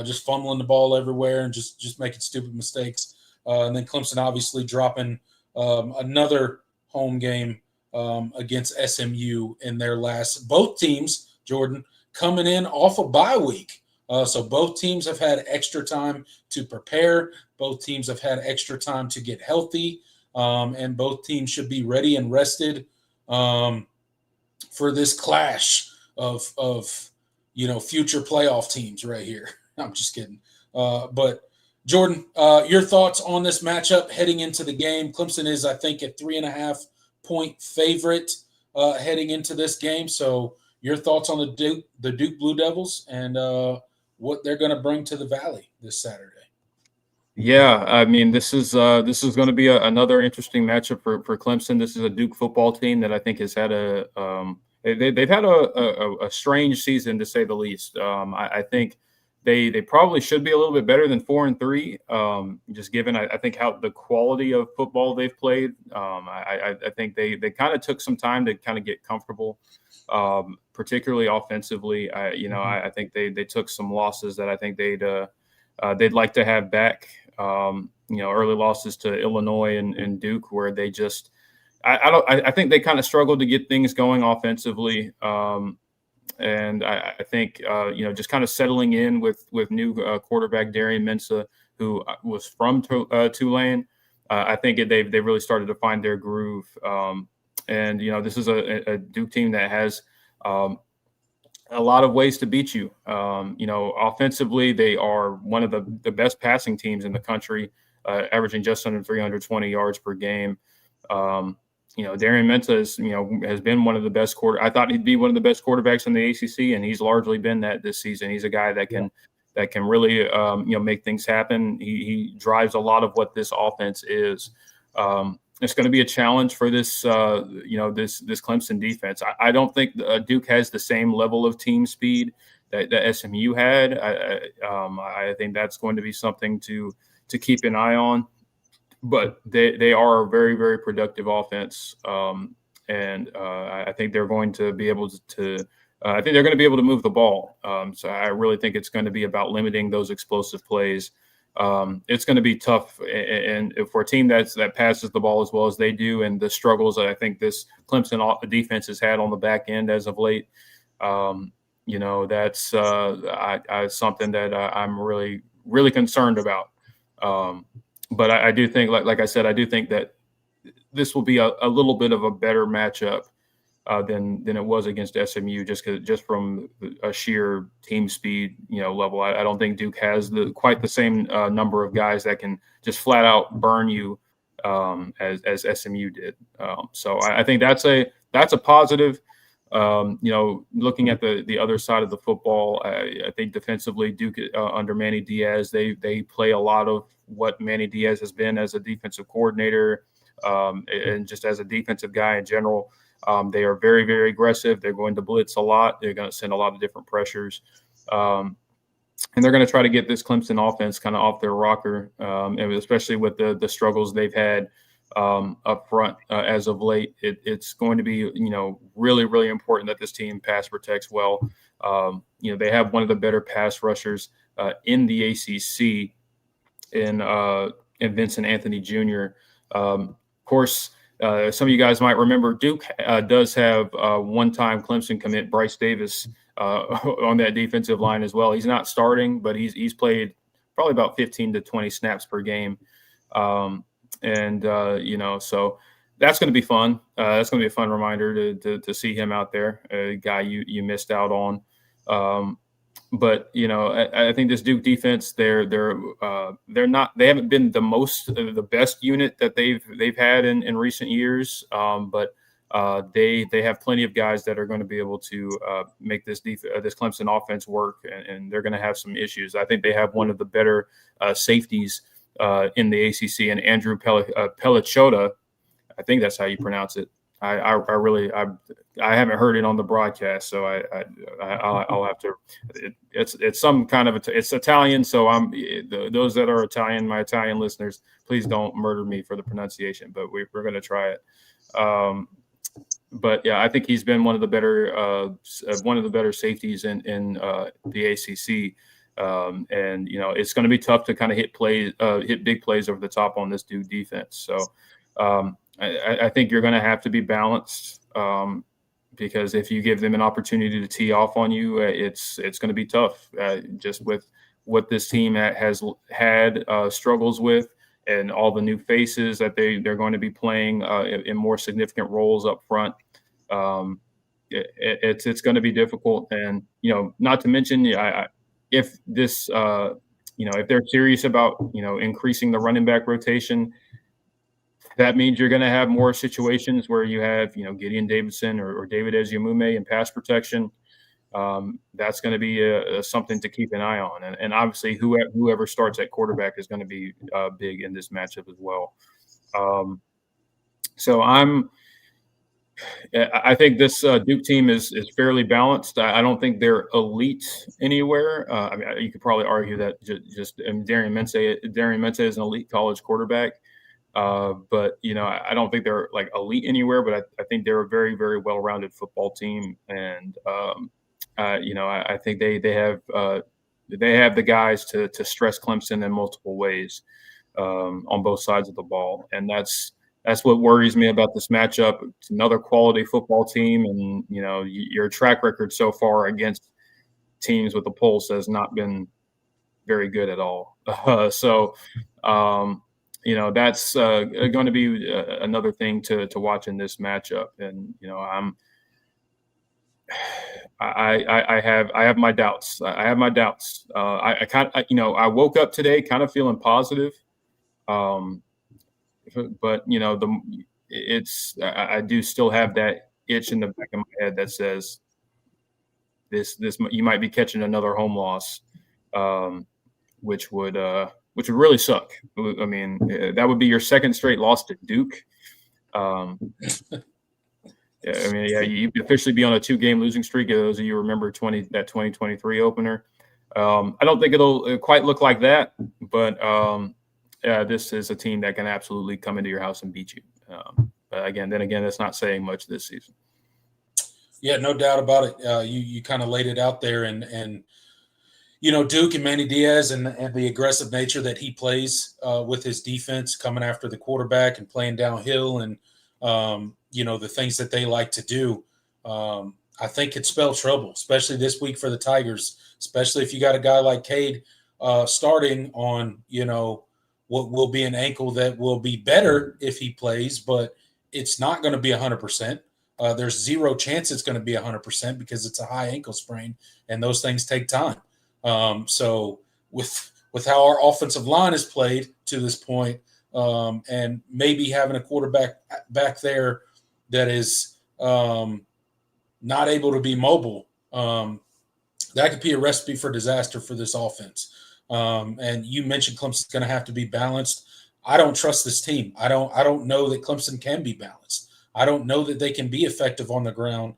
Just fumbling the ball everywhere and just making stupid mistakes. And then Clemson obviously dropping another home game against SMU in their last. Both teams, Jordan, coming in off a bye week. So both teams have had extra time to prepare. Both teams have had extra time to get healthy. And both teams should be ready and rested for this clash of future playoff teams right here. I'm just kidding. But Jordan, your thoughts on this matchup heading into the game? Clemson is, I think, a 3.5-point favorite heading into this game. So your thoughts on the Duke Blue Devils and what they're going to bring to the Valley this Saturday? Yeah, I mean, this is going to be another interesting matchup for Clemson. This is a Duke football team that I think has had they've had a strange season, to say the least. I think they probably should be a little bit better than 4-3, just given I think how the quality of football they've played. I think they kind of took some time to kind of get comfortable, particularly offensively. I think they took some losses that I think they'd like to have back. Early losses to Illinois and Duke, where they just I think they kind of struggled to get things going offensively. And I think, just kind of settling in with new quarterback Darian Mensah, who was from Tulane. I think they really started to find their groove. And this is a Duke team that has a lot of ways to beat you. Offensively, they are one of the best passing teams in the country, averaging just under 320 yards per game. Darian Mensah has been one of the best I thought he'd be one of the best quarterbacks in the ACC, and he's largely been that this season. He's a guy that can really make things happen. He drives a lot of what this offense is. It's going to be a challenge for this Clemson defense. I don't think Duke has the same level of team speed that SMU had. I think that's going to be something to keep an eye on. But they are a very, very productive offense, and I think they're going to be able to. I think they're going to be able to move the ball. So I really think it's going to be about limiting those explosive plays. It's going to be tough, and for a team that passes the ball as well as they do, and the struggles that I think this Clemson defense has had on the back end as of late, that's something that I'm really, really concerned about. But I do think, like I said, I do think that this will be a little bit of a better matchup than it was against SMU, just from a sheer team speed level. I don't think Duke has quite the same number of guys that can just flat out burn you as SMU did. So I think that's a positive. Looking at the other side of the football, I think defensively, Duke under Manny Diaz, they play a lot of what Manny Diaz has been as a defensive coordinator, and just as a defensive guy in general. They are very, very aggressive. They're going to blitz a lot. They're going to send a lot of different pressures. And they're going to try to get this Clemson offense kind of off their rocker, and especially with the struggles they've had up front as of late. It's going to be, really, really important that this team pass protects well. They have one of the better pass rushers in the ACC in Vincent Anthony Jr. Of course, some of you guys might remember Duke does have one-time Clemson commit Bryce Davis on that defensive line as well. He's not starting, but he's played probably about 15 to 20 snaps per game. So that's going to be fun. That's going to be a fun reminder to see him out there, a guy you missed out on. But I think this Duke defense, they haven't been the best unit that they've had in recent years. But they have plenty of guys that are going to be able to make this Clemson offense work, and they're going to have some issues. I think they have one of the better safeties in the ACC, and Andrew Pellicciota. I think that's how you pronounce it. I haven't heard it on the broadcast, so I'll have to. It's some kind of it's Italian, so those that are Italian, my Italian listeners, please don't murder me for the pronunciation, but we're going to try it. But yeah, I think he's been one of the better safeties in the ACC. And it's going to be tough to kind of hit big plays over the top on this Duke defense. So I think you're going to have to be balanced, because if you give them an opportunity to tee off on you, it's going to be tough. Just with what this team has had struggles with, and all the new faces that they're going to be playing in more significant roles up front. It's going to be difficult, and not to mention, if this if they're serious about increasing the running back rotation, that means you're going to have more situations where you have Gideon Davidson or David Eziamume in pass protection. That's going to be something to keep an eye on, and obviously whoever starts at quarterback is going to be big in this matchup as well. So I think this Duke team is fairly balanced. I don't think they're elite anywhere. I mean, you could probably argue that just Darian Mensah is an elite college quarterback. But I don't think they're like elite anywhere, but I think they're a very, very well-rounded football team. And I think they have the guys to stress Clemson in multiple ways on both sides of the ball. And that's what worries me about this matchup. It's another quality football team, and your track record so far against teams with a pulse has not been very good at all. That's going to be another thing to watch in this matchup. And I have my doubts. I have my doubts. I woke up today kind of feeling positive. But I do still have that itch in the back of my head that says this you might be catching another home loss, which would really suck. I mean, that would be your second straight loss to Duke. Yeah, I mean, yeah, you officially be on a 2-game losing streak. Those of you who remember 2023 opener. I don't think it'll quite look like that, but yeah, this is a team that can absolutely come into your house and beat you. But again, that's not saying much this season. Yeah, no doubt about it. You kind of laid it out there, and Duke and Manny Diaz and the aggressive nature that he plays with his defense, coming after the quarterback and playing downhill, and the things that they like to do. I think could spell trouble, especially this week for the Tigers, especially if you got a guy like Cade starting on, what will be an ankle that will be better if he plays, but it's not going to be 100%. There's zero chance it's going to be 100% because it's a high ankle sprain, and those things take time. So with how our offensive line is played to this point, and maybe having a quarterback back there that is not able to be mobile, that could be a recipe for disaster for this offense. And you mentioned Clemson's going to have to be balanced. I don't trust this team. I don't know that Clemson can be balanced. I don't know that they can be effective on the ground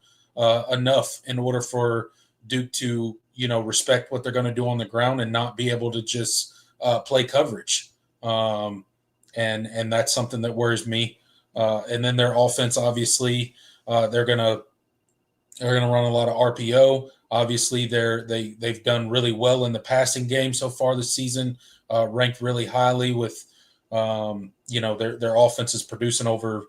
enough in order for Duke to, respect what they're going to do on the ground and not be able to just play coverage. And that's something that worries me. And then their offense, obviously, they're going to run a lot of RPO. Obviously, they've done really well in the passing game so far this season, ranked really highly with, their offense is producing over,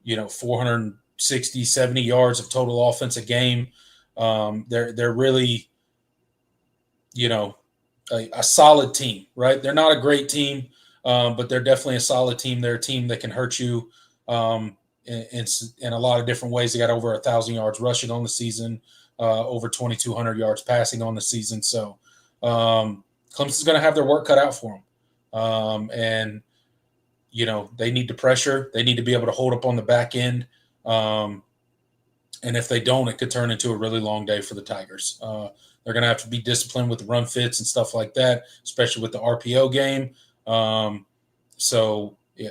460, 70 yards of total offense a game. They're really, a solid team, right? They're not a great team, but they're definitely a solid team. They're a team that can hurt you in a lot of different ways. They got over 1,000 yards rushing on the season, over 2,200 yards passing on the season. So Clemson's going to have their work cut out for them. And, they need to pressure. They need to be able to hold up on the back end. And if they don't, it could turn into a really long day for the Tigers. They're going to have to be disciplined with the run fits and stuff like that, especially with the RPO game.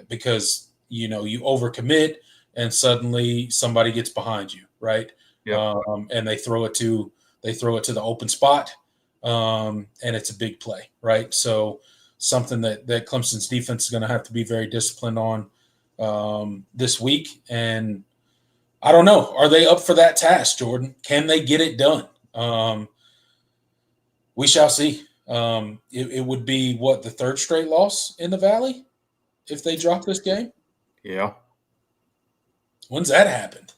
Because, you overcommit and suddenly somebody gets behind you, right? Yep. And they throw it to the open spot, and it's a big play, right? So something that Clemson's defense is going to have to be very disciplined on this week. And I don't know, are they up for that task, Jordan? Can they get it done? We shall see. It would be the third straight loss in the Valley if they drop this game? Yeah. When's that happened?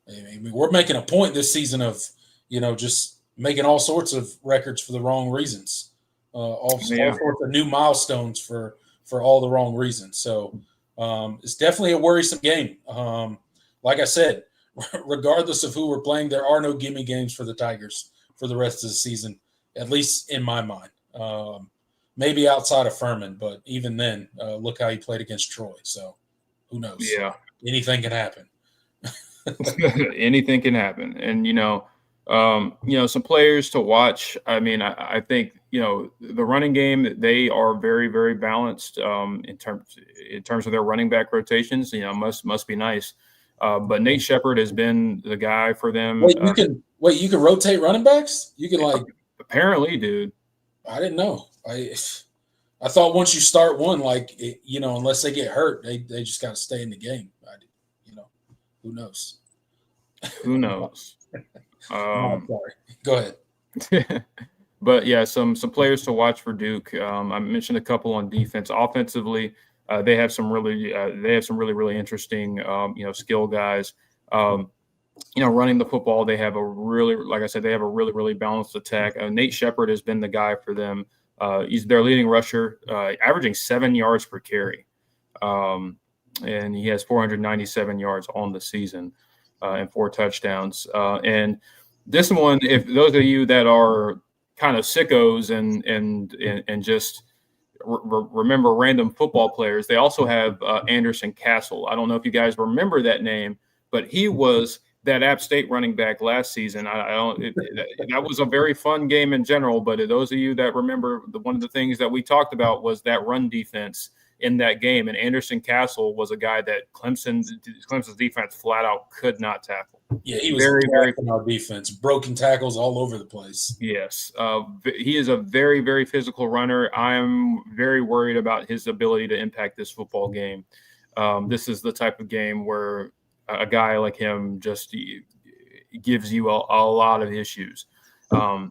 I mean, we're making a point this season of, just making all sorts of records for the wrong reasons, all sorts of new milestones for all the wrong reasons. So it's definitely a worrisome game. Like I said, regardless of who we're playing, there are no gimme games for the Tigers for the rest of the season, at least in my mind. Maybe outside of Furman, but even then, look how he played against Troy. So who knows? Yeah. Anything can happen. Anything can happen. And, some players to watch. I mean, I think, the running game, they are very, very balanced in terms of their running back rotations, must be nice. But Nate Shepard has been the guy for them. You can rotate running backs? You can apparently, dude. I didn't know. I thought once you start one, unless they get hurt, they just got to stay in the game. Who knows? Who knows? Sorry. Go ahead. But yeah, some players to watch for Duke. I mentioned a couple on defense. Offensively, they have some really really interesting skill guys. Running the football, they have a really, like I said, they have a really, really balanced attack. Nate Shepard has been the guy for them. He's their leading rusher, averaging 7 yards per carry. And he has 497 yards on the season and 4 touchdowns. And this one, if those of you that are kind of sickos and just remember random football players, they also have Anderson Castle. I don't know if you guys remember that name, but he was that App State running back last season. That was a very fun game in general. But those of you that remember, one of the things that we talked about was that run defense in that game. And Anderson Castle was a guy that Clemson's defense flat out could not tackle. Yeah, he was very in our defense, broken tackles all over the place. Yes, he is a very, very physical runner. I'm very worried about his ability to impact this football game. This is the type of game where a guy like him just gives you a lot of issues. So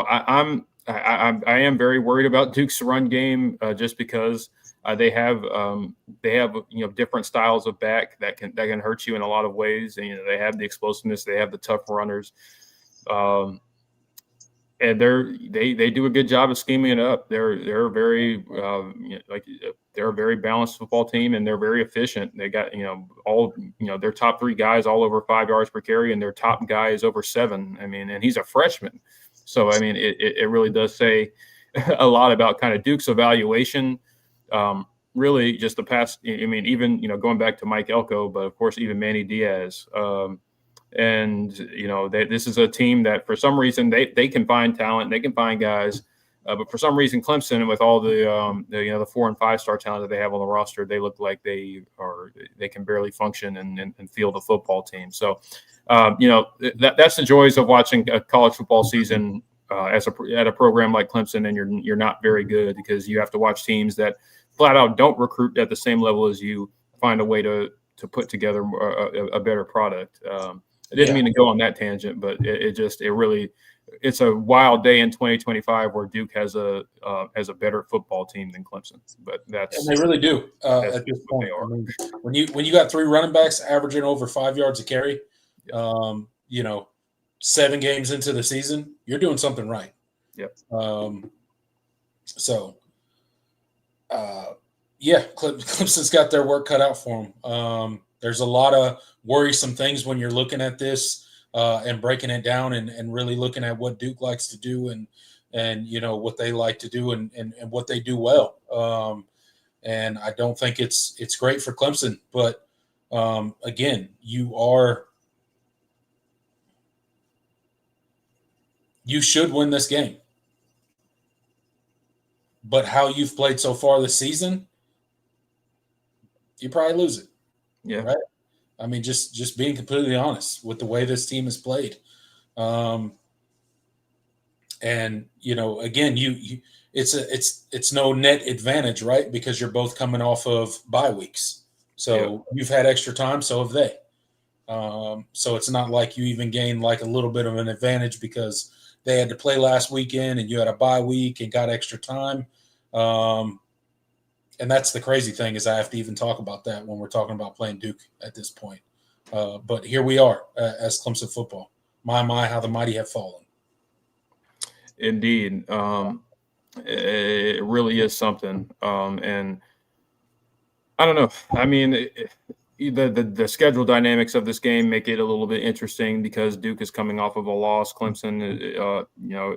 I am very worried about Duke's run game just because they have different styles of back that can hurt you in a lot of ways. And they have the explosiveness, they have the tough runners, and they do a good job of scheming it up. They're very they're a very balanced football team, and they're very efficient. They got their top 3 guys all over 5 yards per carry, and their top guy is over 7. I mean, and he's a freshman. So, I mean, it really does say a lot about kind of Duke's evaluation. Really just the past, I mean, even, going back to Mike Elko, but of course, even Manny Diaz. This is a team that for some reason they can find talent, they can find guys. But for some reason, Clemson, with all the 4 and 5 star talent that they have on the roster, they look like they can barely function and field a football team. So, that's the joys of watching a college football season at a program like Clemson, and you're not very good because you have to watch teams that flat out don't recruit at the same level as you find a way to put together a better product. I didn't mean to go on that tangent, but it's a wild day in 2025 where Duke has a better football team than Clemson. But and they really do at this point. I mean, when you got 3 running backs averaging over 5 yards a carry, 7 games into the season, you're doing something right. Yep. Clemson's got their work cut out for them. There's a lot of worrisome things when you're looking at this and breaking it down and really looking at what Duke likes to do and what they like to do and what they do well. And I don't think it's great for Clemson, but again, you should win this game. But how you've played so far this season, you probably lose it. Yeah. Right? I mean, just being completely honest with the way this team has played. Again, it's no net advantage, right? Because you're both coming off of bye weeks. So You've had extra time, so have they. So it's not like you even gained like a little bit of an advantage because they had to play last weekend and you had a bye week and got extra time. And that's the crazy thing is I have to even talk about that when we're talking about playing Duke at this point. But here we are as Clemson football. My, how the mighty have fallen. Indeed. It really is something. And I don't know. I mean, the schedule dynamics of this game make it a little bit interesting because Duke is coming off of a loss. Clemson,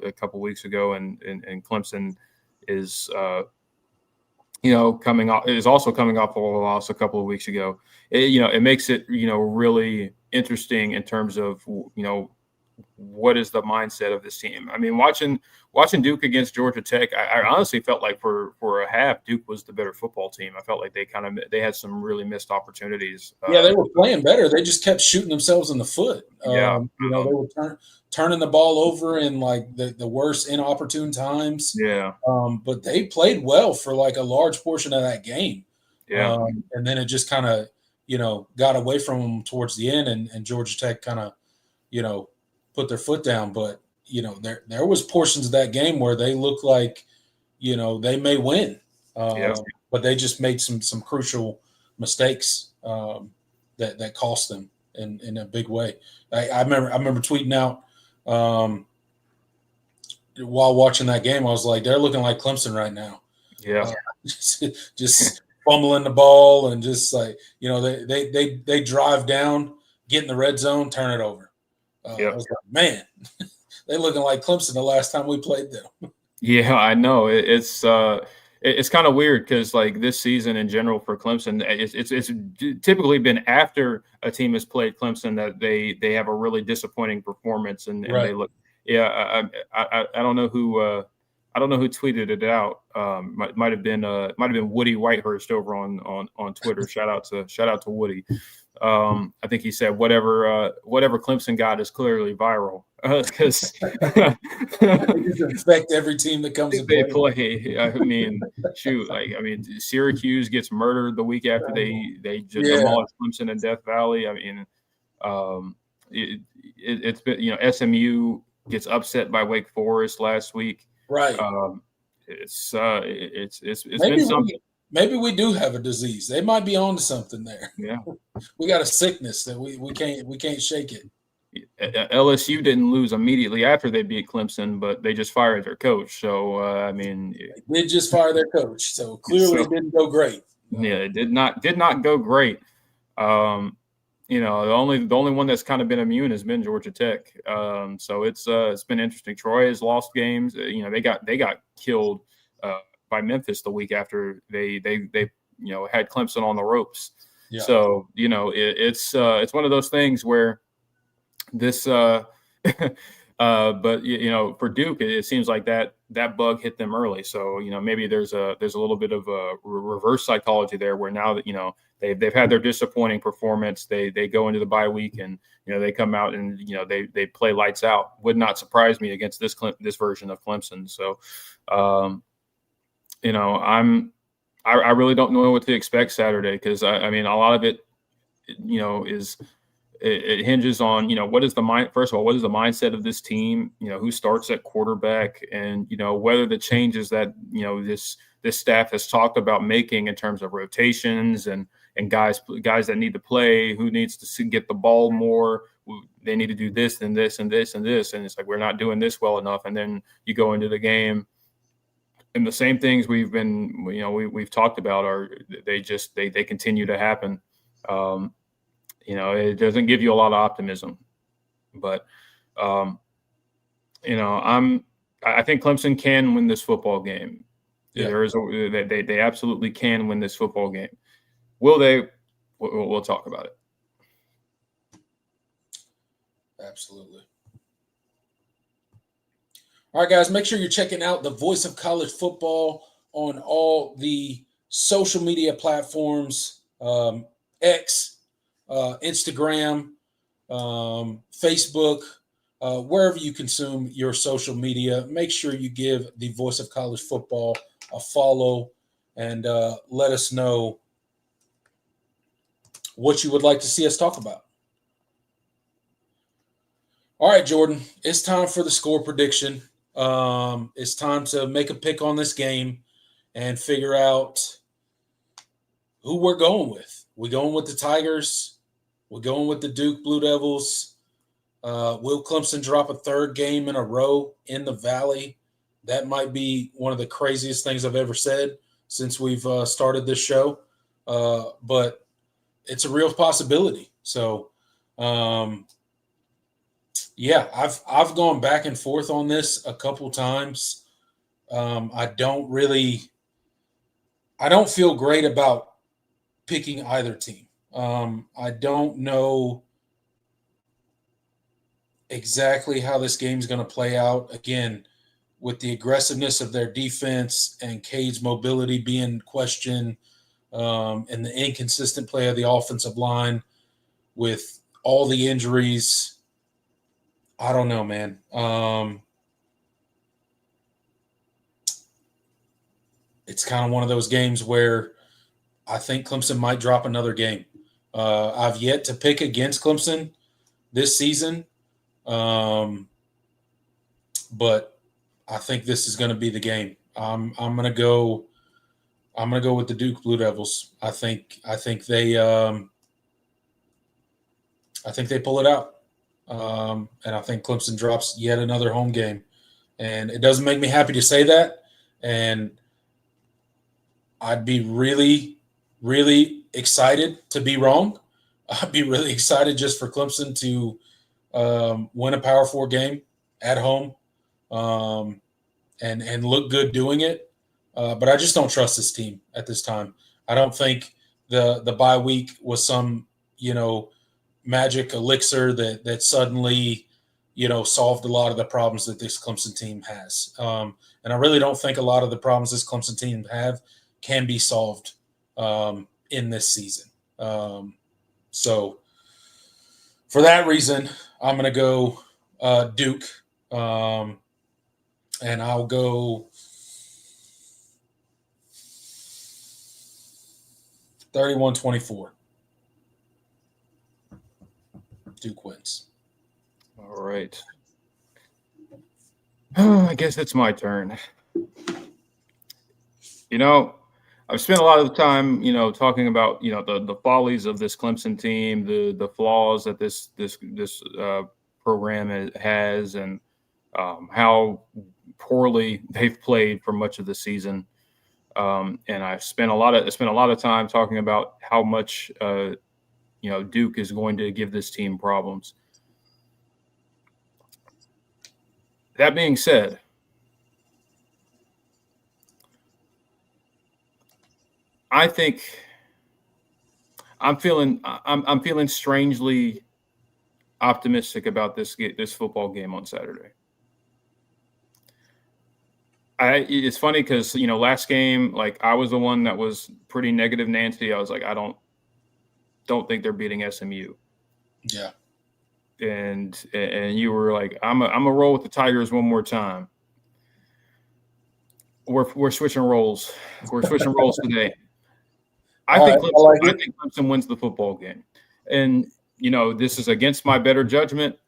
a couple weeks ago, and Clemson is is also coming off of a loss a couple of weeks ago. It makes it really interesting in terms of what is the mindset of this team. I mean, watching Duke against Georgia Tech, I honestly felt like for a half Duke was the better football team. I felt like they had some really missed opportunities. They were playing better. They just kept shooting themselves in the foot. They were turning the ball over in like the worst inopportune times. Yeah. But they played well for like a large portion of that game. Yeah. And then it just kind of got away from them towards the end, and Georgia Tech kind of put their foot down. But there was portions of that game where they looked like they may win, but they just made some crucial mistakes that cost them in a big way. I remember tweeting out while watching that game, I was like, they're looking like Clemson right now. Yeah, just fumbling the ball and just like they drive down, get in the red zone, turn it over. I was like, man, they looking like Clemson the last time we played them. Yeah, I know. It's kind of weird because like this season in general for Clemson, it's typically been after a team has played Clemson that they have a really disappointing performance and they look. Yeah, I don't know who. I don't know who tweeted it out. Might have been Woody Whitehurst over on Twitter. Shout out to Woody. I think he said whatever Clemson got is clearly viral because It just affect every team that comes and they play. play. I mean, shoot, Syracuse gets murdered the week after they demolished Clemson in Death Valley. I mean, it's been SMU gets upset by Wake Forest last week. Right. It's been something. Maybe we do have a disease. They might be on to something there. Yeah. We got a sickness that we can't shake it. LSU didn't lose immediately after they beat Clemson, but they just fired their coach. So they did just fire their coach. So clearly it didn't go great. Yeah, it did not go great. The only one that's kind of been immune has been Georgia Tech. So it's been interesting. Troy has lost games. They got killed by Memphis the week after they had Clemson on the ropes. Yeah. So it's one of those things where this but for Duke it seems like that bug hit them early. So maybe there's a little bit of a reverse psychology there where now that they've had their disappointing performance, they go into the bye week and they come out and they play lights out. Would not surprise me against this version of Clemson. So I really don't know what to expect Saturday because I mean a lot of it is it hinges on what is the mindset of this team, who starts at quarterback, and whether the changes that this staff has talked about making in terms of rotations and guys that need to play, who needs to get the ball more, they need to do this and this and this and this, and it's like we're not doing this well enough, and then you go into the game and the same things we've talked about are they continue to happen. It doesn't give you a lot of optimism, but I think Clemson can win this football game. Yeah. They absolutely can win this football game. Will they? We'll talk about it. Absolutely. All right, guys, make sure you're checking out the Voice of College Football on all the social media platforms, X, Instagram, Facebook, wherever you consume your social media. Make sure you give the Voice of College Football a follow and let us know what you would like to see us talk about. All right, Jordan, it's time for the score prediction. It's time to make a pick on this game and figure out who we're going with. We're going with the Tigers. We're going with the Duke Blue Devils. Will Clemson drop a third game in a row in the Valley? That might be one of the craziest things I've ever said since we've started this show. But it's a real possibility. So, yeah, I've gone back and forth on this a couple times. I don't feel great about picking either team. I don't know exactly how this game's going to play out. Again, with the aggressiveness of their defense and Cade's mobility being questioned, and the inconsistent play of the offensive line with all the injuries. I don't know, man. It's kind of one of those games where I think Clemson might drop another game. I've yet to pick against Clemson this season, but I think this is going to be the game. I'm going to go with the Duke Blue Devils. I think they pull it out. And I think Clemson drops yet another home game. And it doesn't make me happy to say that. And I'd be really, really excited to be wrong. I'd be really excited just for Clemson to win a Power 4 game at home and look good doing it. But I just don't trust this team at this time. I don't think the bye week was some, magic elixir that suddenly, solved a lot of the problems that this Clemson team has. And I really don't think a lot of the problems this Clemson team have can be solved in this season. So for that reason, I'm going to go Duke, and I'll go 31-24. Duke wins. All right. I guess it's my turn. I've spent a lot of the time, talking about, the follies of this Clemson team, the flaws that this program has, and how poorly they've played for much of the season. And I spent a lot of time talking about how much Duke is going to give this team problems. That being said, I think I'm feeling strangely optimistic about this football game on Saturday. It's funny because last game, like, I was the one that was pretty negative Nancy. I was like, I don't think they're beating SMU. Yeah. And you were like, I'm a roll with the Tigers one more time. We're switching roles. We're switching roles today. I think Clemson wins the football game, and this is against my better judgment.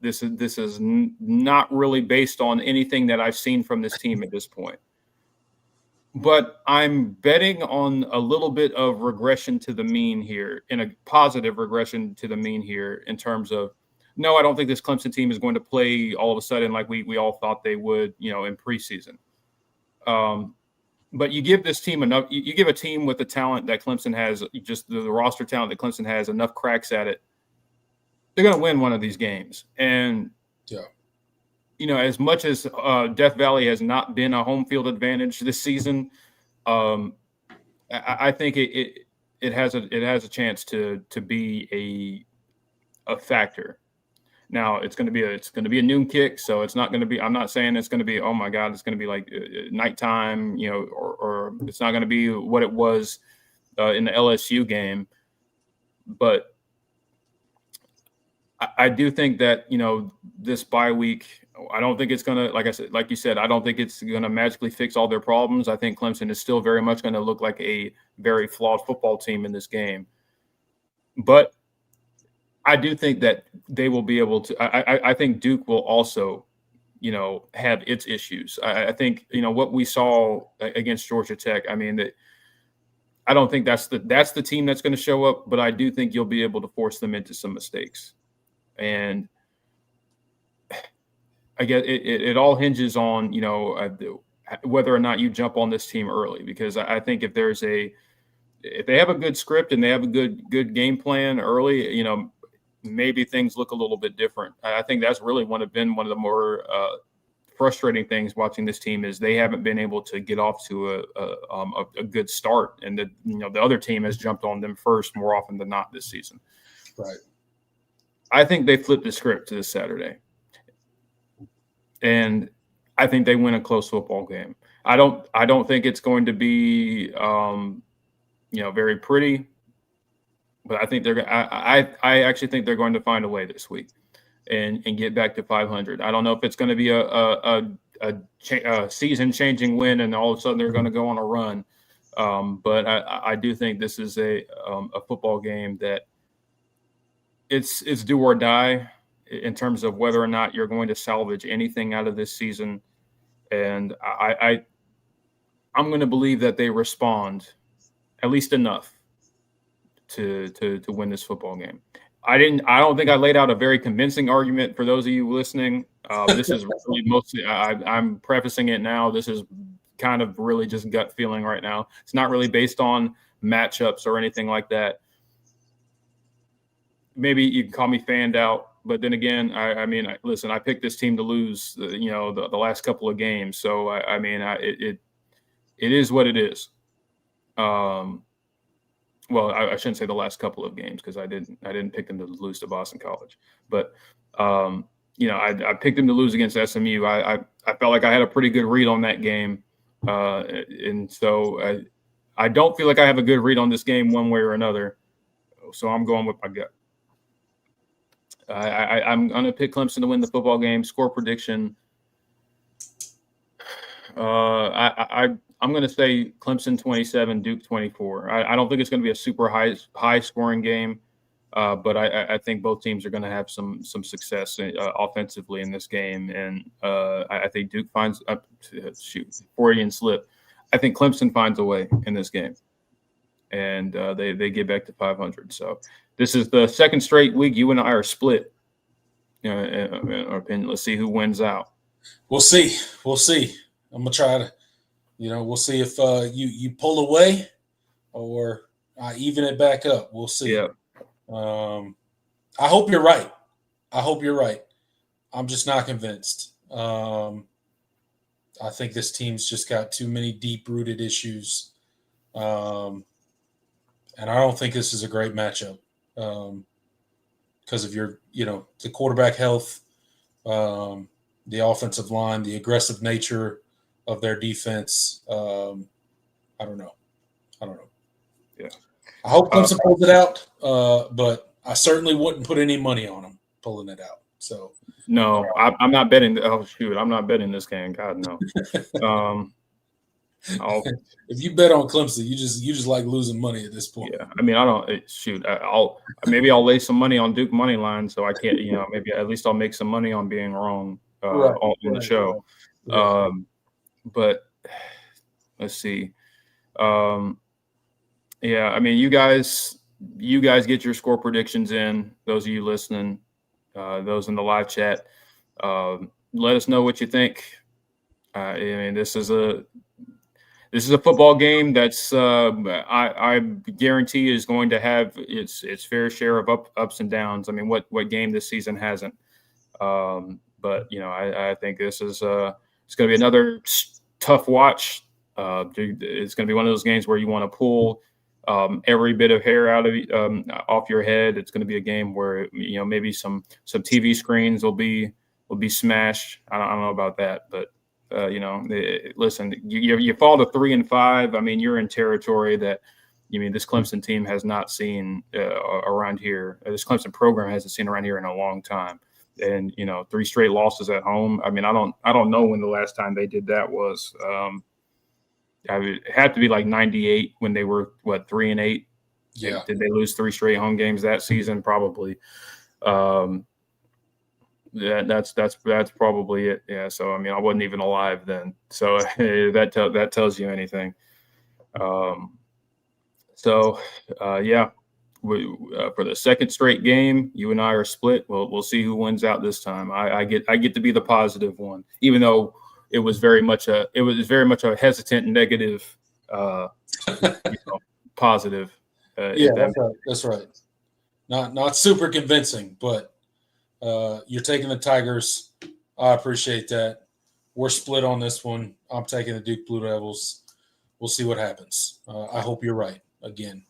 This is not really based on anything that I've seen from this team at this point. But I'm betting on a little bit of regression to the mean here, in a positive regression to the mean here, in terms of, no, I don't think this Clemson team is going to play all of a sudden like we all thought they would, in preseason. But you give this team enough. You give a team with the talent that Clemson has, just the roster talent that Clemson has, enough cracks at it, they're going to win one of these games. And as much as Death Valley has not been a home field advantage this season, I think it has a chance to be a factor. Now it's going to be a noon kick, so it's not going to be. I'm not saying it's going to be, oh my God, it's going to be like nighttime, or it's not going to be what it was in the LSU game. But I do think that this bye week, I don't think it's going to, like you said, I don't think it's going to magically fix all their problems. I think Clemson is still very much going to look like a very flawed football team in this game, but I do think that they will be able to. I think Duke will also, have its issues. I think what we saw against Georgia Tech. I mean, that I don't think that's the team that's going to show up, but I do think you'll be able to force them into some mistakes, and I guess it all hinges on whether or not you jump on this team early, because I think if they have a good script and they have a good game plan early, maybe things look a little bit different. I think that's really been one of the more frustrating things watching this team, is they haven't been able to get off to a good start, and the other team has jumped on them first more often than not this season. Right. I think they flipped the script to this Saturday, and I think they win a close football game. I don't think it's going to be very pretty. But I think I actually think they're going to find a way this week and get back to 500. I don't know if it's going to be a season-changing win and all of a sudden they're going to go on a run. But I do think this is a football game that it's do or die in terms of whether or not you're going to salvage anything out of this season. And I'm going to believe that they respond at least enough to win this football game. I don't think I laid out a very convincing argument for those of you listening. This is really mostly, I'm prefacing it now. This is kind of really just gut feeling right now. It's not really based on matchups or anything like that. Maybe you can call me fanned out, but then again, listen, I picked this team to lose, the last couple of games. So it is what it is. Well, I shouldn't say the last couple of games, because I didn't pick them to lose to Boston College. But I picked him to lose against SMU. I felt like I had a pretty good read on that game, and so I don't feel like I have a good read on this game one way or another. So I'm going with my gut. I'm going to pick Clemson to win the football game. Score prediction. I'm going to say Clemson 27, Duke 24. I don't think it's going to be a super high scoring game, but I think both teams are going to have some success offensively in this game, and I think Duke finds Freudian slip. I think Clemson finds a way in this game, and they get back to 500. So this is the second straight week you and I are split. In our opinion, let's see who wins out. We'll see. I'm gonna try to, we'll see if you pull away or I even it back up. We'll see. Yeah. I hope you're right. I'm just not convinced. I think this team's just got too many deep-rooted issues, and I don't think this is a great matchup because of the quarterback health, the offensive line, the aggressive nature of their defense. I don't know. Yeah. I hope Clemson pulls it out, but I certainly wouldn't put any money on them pulling it out. So no, I'm not betting. Oh shoot, I'm not betting this game. God no. If you bet on Clemson, you just like losing money at this point. Yeah, I mean, I don't shoot. I'll lay some money on Duke money line, so I can't. Maybe at least I'll make some money on being wrong on the show. Right. But let's see. Yeah, I mean, you guys get your score predictions in. Those of you listening, those in the live chat, let us know what you think. I mean, this is a football game that's I guarantee is going to have its fair share of ups and downs. I mean, what game this season hasn't? But I think this is it's going to be another tough watch. It's going to be one of those games where you want to pull every bit of hair out of off your head. It's going to be a game where maybe some TV screens will be smashed. I don't know about that, but listen, you fall to 3-5. I mean, you're in territory that this Clemson team has not seen around here. This Clemson program hasn't seen around here in a long time. And 3 straight losses at home. I mean, I don't know when the last time they did that was. It had to be like 98 when they were 3-8. Yeah. Did they lose 3 straight home games that season? Probably. That's probably it. Yeah. So I mean, I wasn't even alive then. So that tells you anything. Yeah. For the second straight game, you and I are split. We'll see who wins out this time. I get to be the positive one, even though it was very much a hesitant negative, positive. Yeah, that's right. Not super convincing, but you're taking the Tigers. I appreciate that. We're split on this one. I'm taking the Duke Blue Devils. We'll see what happens. I hope you're right again.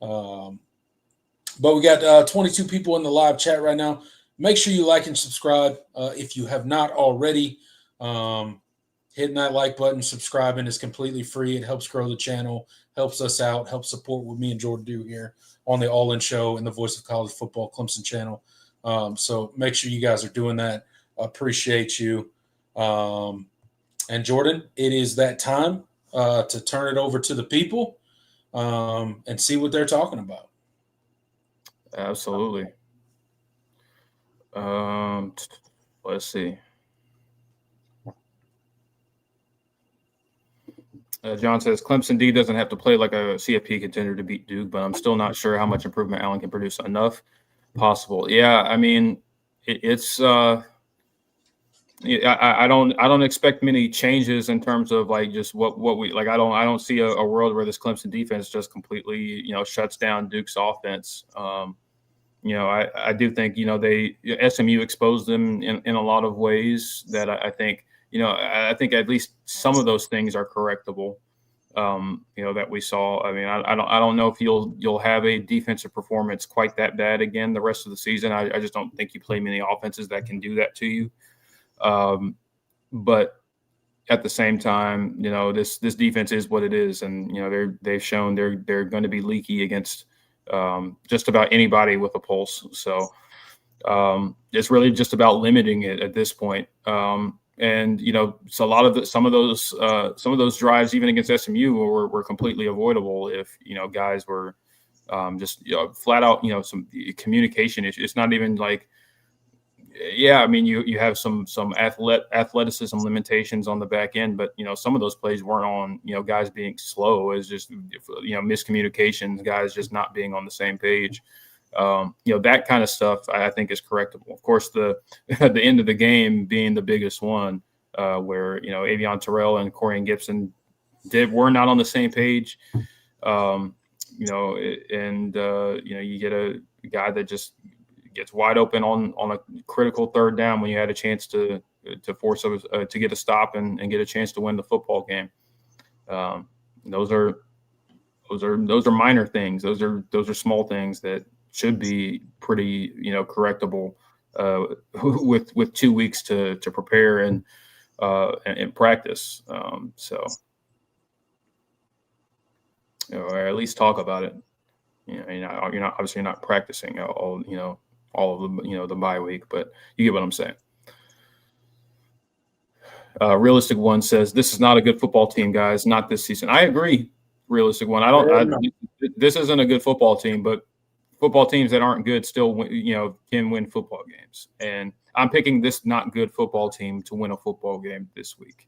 But we got 22 people in the live chat right now. Make sure you like and subscribe if you have not already. Hitting that like button, subscribing is completely free. It helps grow the channel, helps us out, helps support what me and Jordan do here on the All In Show and the Voice of College Football Clemson channel. So make sure you guys are doing that. Appreciate you. And Jordan, it is that time to turn it over to the people and see what they're talking about. Absolutely. Let's see. John says Clemson D doesn't have to play like a CFP contender to beat Duke, but I'm still not sure how much improvement Allen can produce. Enough possible. Yeah, I mean, it's. I don't expect many changes in terms of like just what we like. I don't see a world where this Clemson defense just completely shuts down Duke's offense. I do think SMU exposed them in a lot of ways that I think. I think at least some of those things are correctable. that we saw. I mean, I don't know if you'll have a defensive performance quite that bad again the rest of the season. I just don't think you play many offenses that can do that to you. But at the same time, this defense is what it is, and they've shown they're going to be leaky against just about anybody with a pulse. So it's really just about limiting it at this point. And so some of those drives, even against SMU, were completely avoidable if guys were just flat out some communication issues. It's not even like, yeah, I mean you have some athleticism limitations on the back end, but some of those plays weren't on guys being slow. It's just miscommunications, guys just not being on the same page. That kind of stuff I think is correctable. Of course, the at the end of the game being the biggest one, where Avion Terrell and Corian Gibson were not on the same page. You get a guy that just gets wide open on a critical third down when you had a chance to force to get a stop and get a chance to win the football game. Those are minor things. Those are small things that should be pretty correctable with 2 weeks to prepare and practice. Or at least talk about it. You're not obviously not practicing all of the bye week, but you get what I'm saying. Realistic One says this is not a good football team, guys. Not this season. I agree. Realistic One. This isn't a good football team, but football teams that aren't good still can win football games. And I'm picking this not good football team to win a football game this week.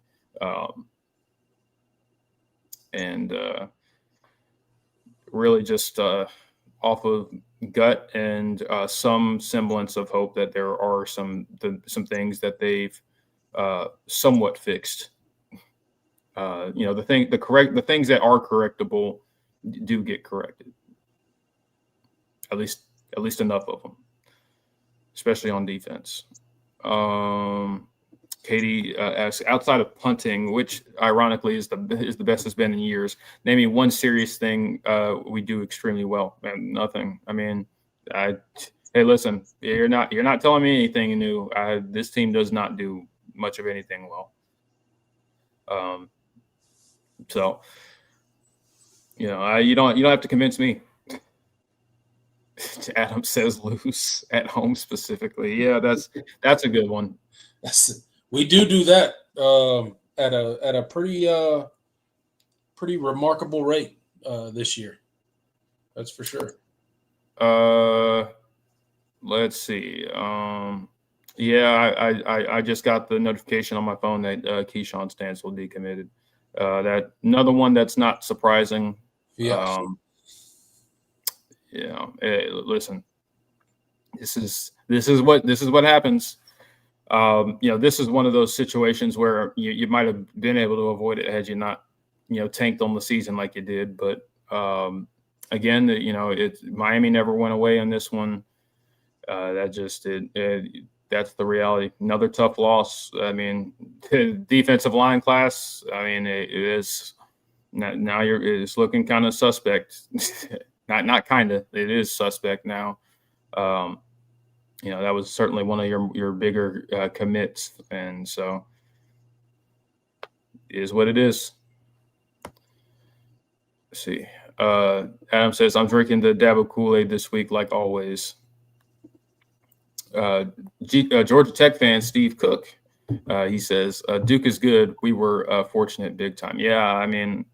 Really just off of gut and some semblance of hope that there are some things that they've somewhat fixed. The things that are correctable do get corrected. At least enough of them, especially on defense. Katie asks, outside of punting, which ironically is the best it's been in years, name me one serious thing we do extremely well. And nothing. I mean, hey, listen, you're not telling me anything new. This team does not do much of anything well. So you don't have to convince me. Adam says lose at home specifically. Yeah, that's a good one. We do that at a pretty remarkable rate this year. That's for sure. Let's see. I just got the notification on my phone that Keyshawn Stansel decommitted. That another one that's not surprising. Yeah. Listen, this is what happens. This is one of those situations where you might have been able to avoid it had you not, tanked on the season like you did. But again, Miami never went away on this one. That's the reality. Another tough loss. I mean, defensive line class. I mean, it is now it's looking kind of suspect. Not kind of. It is suspect now. That was certainly one of your bigger commits, and so it is what it is. Let's see. Adam says, I'm drinking the Dabo Kool-Aid this week, like always. Georgia Tech fan Steve Cook, he says, Duke is good. We were fortunate big time. Yeah, I mean,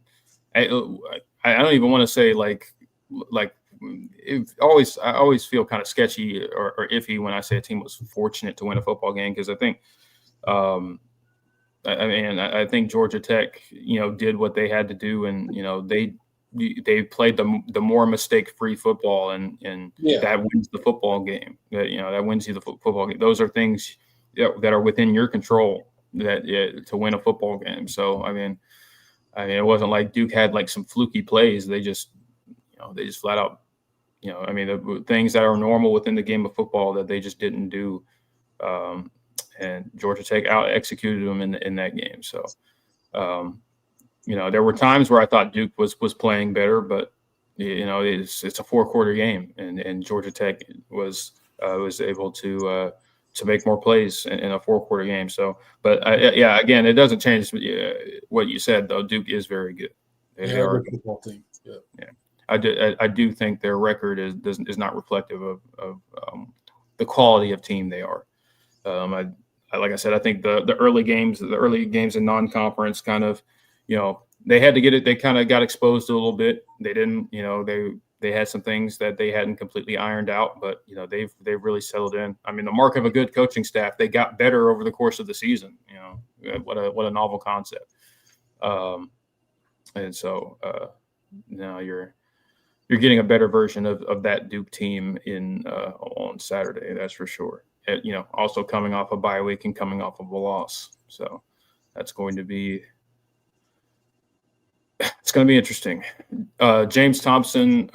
I don't even want to say like I always feel kind of sketchy or iffy when I say a team was fortunate to win a football game, because I think I think Georgia Tech did what they had to do, and they played the more mistake-free football, and that wins the football game. That wins you the football game. Those are things that are within your control to win a football game. So I mean it wasn't like Duke had like some fluky plays. They just flat out, the things that are normal within the game of football that they just didn't do. And Georgia Tech out executed them in that game. So there were times where I thought Duke was playing better, but it's a 4-quarter game, and Georgia Tech was able to make more plays in a 4-quarter game. So, but again, it doesn't change what you said though. Duke is very good. They are a good football team. Yeah. I do think their record is not reflective of the quality of team they are. Like I said, I think the early games in non-conference kind of, they had to get it. They kind of got exposed a little bit. They didn't, they had some things that they hadn't completely ironed out, but they've really settled in. I mean, the mark of a good coaching staff, they got better over the course of the season. What a novel concept. And so now you're getting a better version of that Duke team on Saturday. That's for sure. Also coming off a bye week and coming off of a loss. So that's going to be interesting. James Thompson,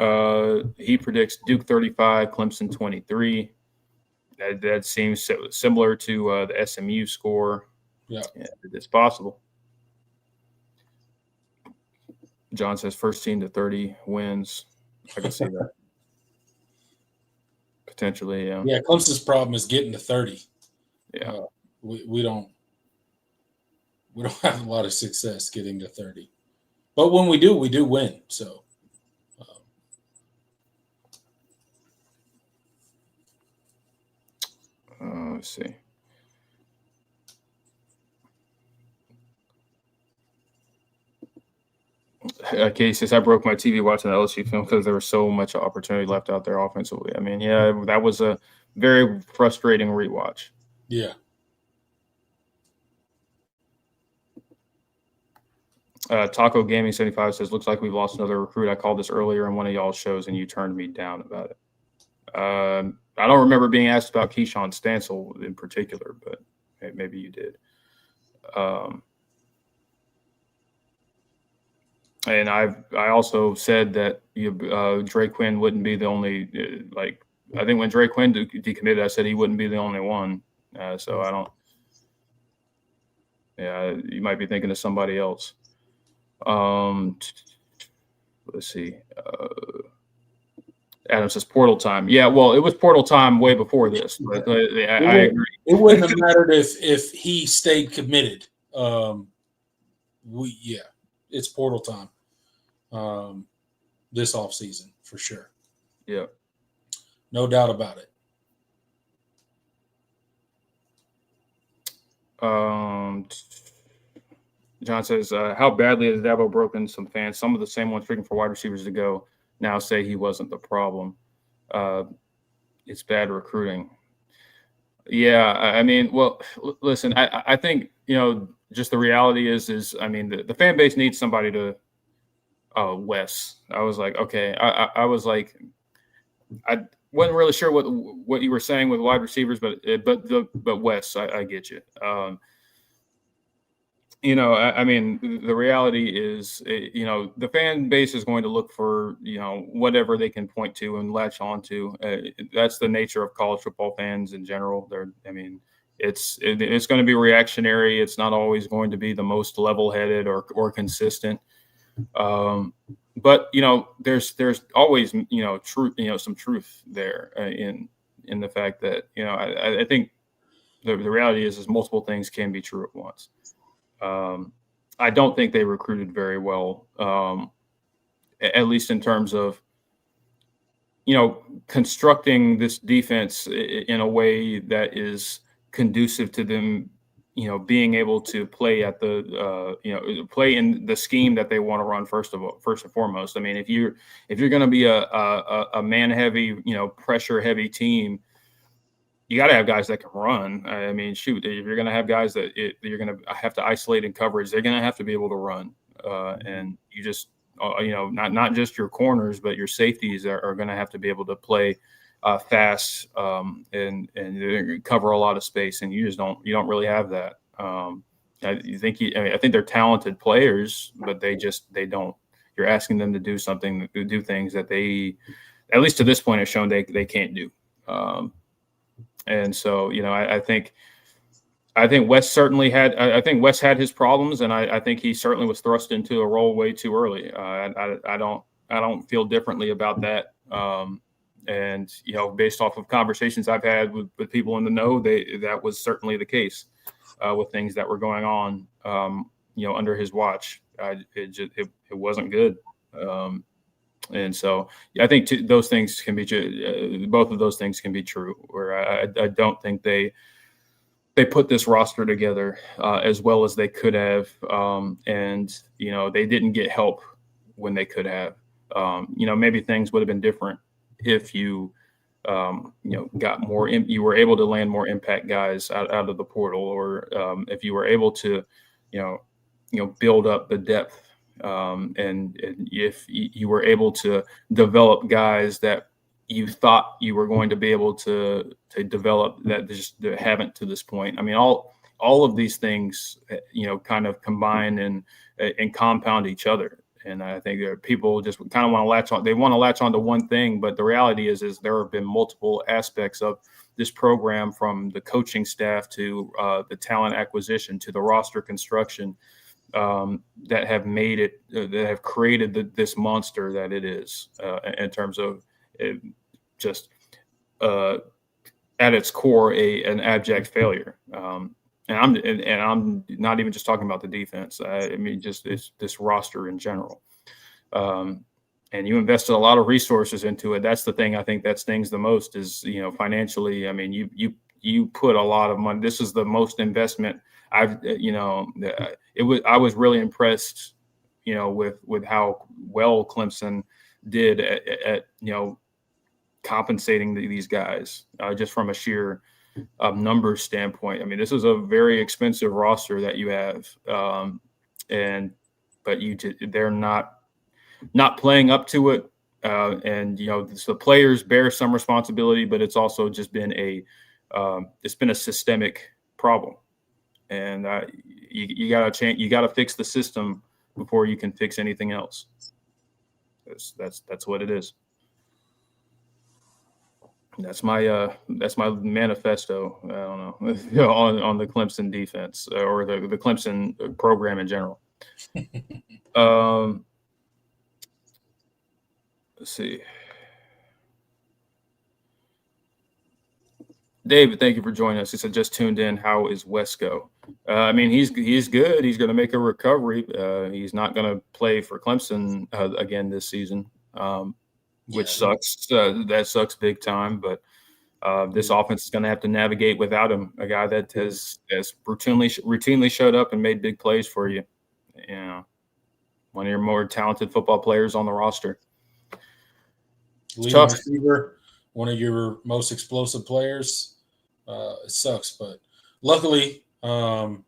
he predicts Duke 35, Clemson 23. That seems similar to the SMU score. Yeah, it's possible. John says first team to 30 wins. I can see that. Potentially, yeah. Yeah, Clemson's problem is getting to 30. Yeah. We don't have a lot of success getting to 30. But when we do win. So let's see. Katie says, I broke my TV watching the LSU film because there was so much opportunity left out there offensively. I mean, yeah, that was a very frustrating rewatch. Yeah. Taco Gaming 75 says, looks like we've lost another recruit. I called this earlier in one of y'all's shows and you turned me down about it. I don't remember being asked about Keyshawn Stansel in particular, but maybe you did. And I also said that Drake Quinn wouldn't be the only I think when Drake Quinn decommitted, I said he wouldn't be the only one. So I don't. Yeah, you might be thinking of somebody else. Let's see. Adam says portal time. Yeah, well, it was portal time way before this. But I agree. It wouldn't have mattered if he stayed committed. It's portal time. This offseason for sure. Yeah. No doubt about it. John says, how badly has Dabo broken some fans? Some of the same ones freaking for wide receivers to go now say he wasn't the problem. It's bad recruiting. Yeah, I mean, well, listen, I think, just the reality is I mean, the fan base needs somebody to Wes. I was like, okay. I was like, I wasn't really sure what you were saying with wide receivers, but Wes, I get you. I mean, the reality is, the fan base is going to look for, whatever they can point to and latch onto. That's the nature of college football fans in general. It's going to be reactionary. It's not always going to be the most level-headed or consistent. But there's always truth, some truth there in the fact that I think the reality is multiple things can be true at once. I don't think they recruited very well, at least in terms of constructing this defense in a way that is conducive to them being able to play at the, play in the scheme that they want to run first and foremost. I mean, if you're going to be a man heavy, pressure heavy team, you got to have guys that can run. I mean, shoot, if you're going to have guys that you're going to have to isolate in coverage, they're going to have to be able to run. And you just, not just your corners, but your safeties are going to have to be able to play fast and cover a lot of space, and you don't really have that. I think they're talented players, but they don't. You're asking them to do things that they, at least to this point, have shown they can't do. And so I think I think Wes certainly had. I think Wes had his problems, and I think he certainly was thrust into a role way too early. I don't feel differently about that. And based off of conversations I've had with people in the know, that was certainly the case with things that were going on. Under his watch, it wasn't good. And so I think those things can be both of those things can be true. Where I don't think they put this roster together as well as they could have, and they didn't get help when they could have. Maybe things would have been different if you got more. You were able to land more impact guys out of the portal, or if you were able to, build up the depth, and if you were able to develop guys that you thought you were going to be able to develop that just haven't to this point. I mean, all of these things, kind of combine and compound each other. And I think there are people just kind of want to latch on. They want to latch on to one thing, but the reality is there have been multiple aspects of this program, from the coaching staff to the talent acquisition to the roster construction, that have made it, that have created this monster that it is, in terms of just at its core an abject failure. And I'm not even just talking about the defense. I mean, just this roster in general. And you invested a lot of resources into it. That's the thing I think that stings the most is, financially. I mean, you put a lot of money. This is the most investment I was really impressed, with how well Clemson did at compensating these guys, just from a sheer numbers standpoint. I mean, this is a very expensive roster that you have, but they're not playing up to it, and the players bear some responsibility, but it's also just been it's been a systemic problem, and you gotta change. You gotta fix the system before you can fix anything else. That's what it is. That's my manifesto. I don't know on the Clemson defense, or the Clemson program in general. Let's see. David, thank you for joining us. He said, just tuned in. How is Wesco? I mean, he's good. He's going to make a recovery. He's not going to play for Clemson again this season, which sucks. That sucks big time. But this offense is going to have to navigate without him, a guy that has routinely showed up and made big plays for you. One of your more talented football players on the roster. Leading receiver, one of your most explosive players. It sucks, but luckily, no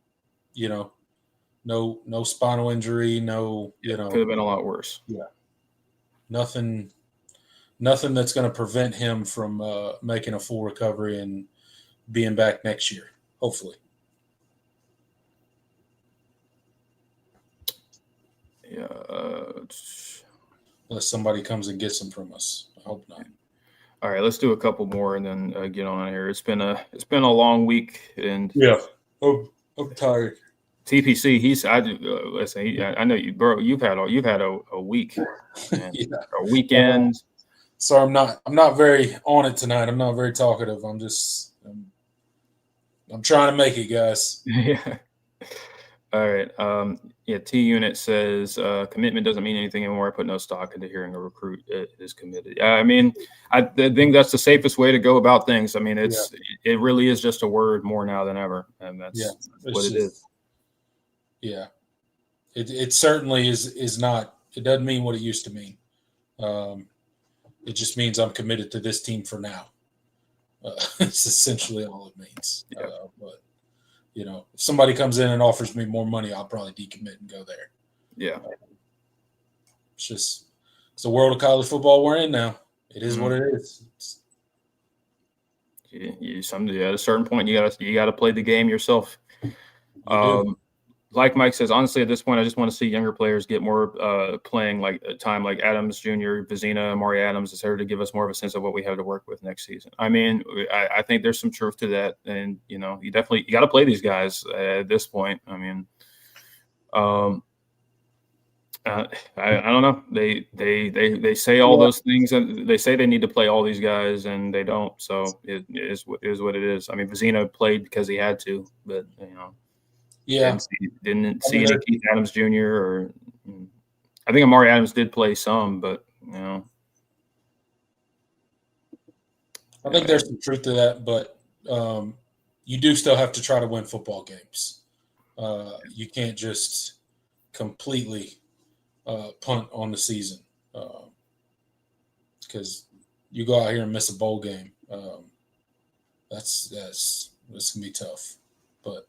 spinal injury, could have been a lot worse. Yeah, nothing that's going to prevent him from making a full recovery and being back next year, hopefully. Yeah. Unless somebody comes and gets him from us, I hope not. All right, let's do a couple more and then get on here. It's been a long week, and I'm tired. TPC, listen. I know you, bro. You've had a week, a weekend. So I'm not very on it tonight. I'm not very talkative. I'm trying to make it, guys. Yeah. All right. T Unit says commitment doesn't mean anything anymore. I put no stock into hearing a recruit is committed. I mean, I think that's the safest way to go about things. I mean, it really is just a word more now than ever, and that's what it is. Yeah, it certainly is not. It doesn't mean what it used to mean. It just means I'm committed to this team for now. It's essentially all it means. Yeah. But if somebody comes in and offers me more money, I'll probably decommit and go there. Yeah. It's the world of college football we're in now. It is what it is. At a certain point, you gotta play the game yourself. like Mike says, honestly, at this point, I just want to see younger players get more playing like time, like Adams Jr., Vizina, Amari Adams, etc., to give us more of a sense of what we have to work with next season. I mean, I think there's some truth to that, and you got to play these guys at this point. I mean, I don't know. They say all those things, and they say they need to play all these guys, and they don't. So it is what it is. I mean, Vizina played because he had to, but Yeah. Didn't see any Keith Adams Jr. or I think Amari Adams did play some, but I think there's some truth to that, but you do still have to try to win football games. You can't just completely punt on the season because you go out here and miss a bowl game. That's gonna be tough, but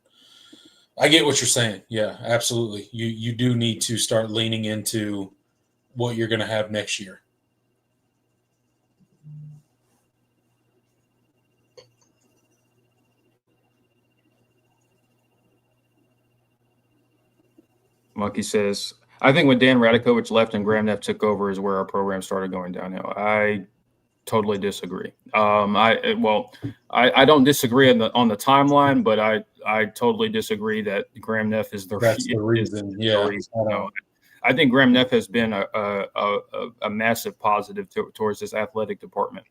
I get what you're saying. Yeah, absolutely. You do need to start leaning into what you're going to have next year. Monkey says, I think when Dan Radakovich left and Graham Neff took over is where our program started going downhill. I totally disagree. I don't disagree on the timeline, but I totally disagree that Graham Neff is the reason. The reason. No, I think Graham Neff has been a massive positive towards this athletic department.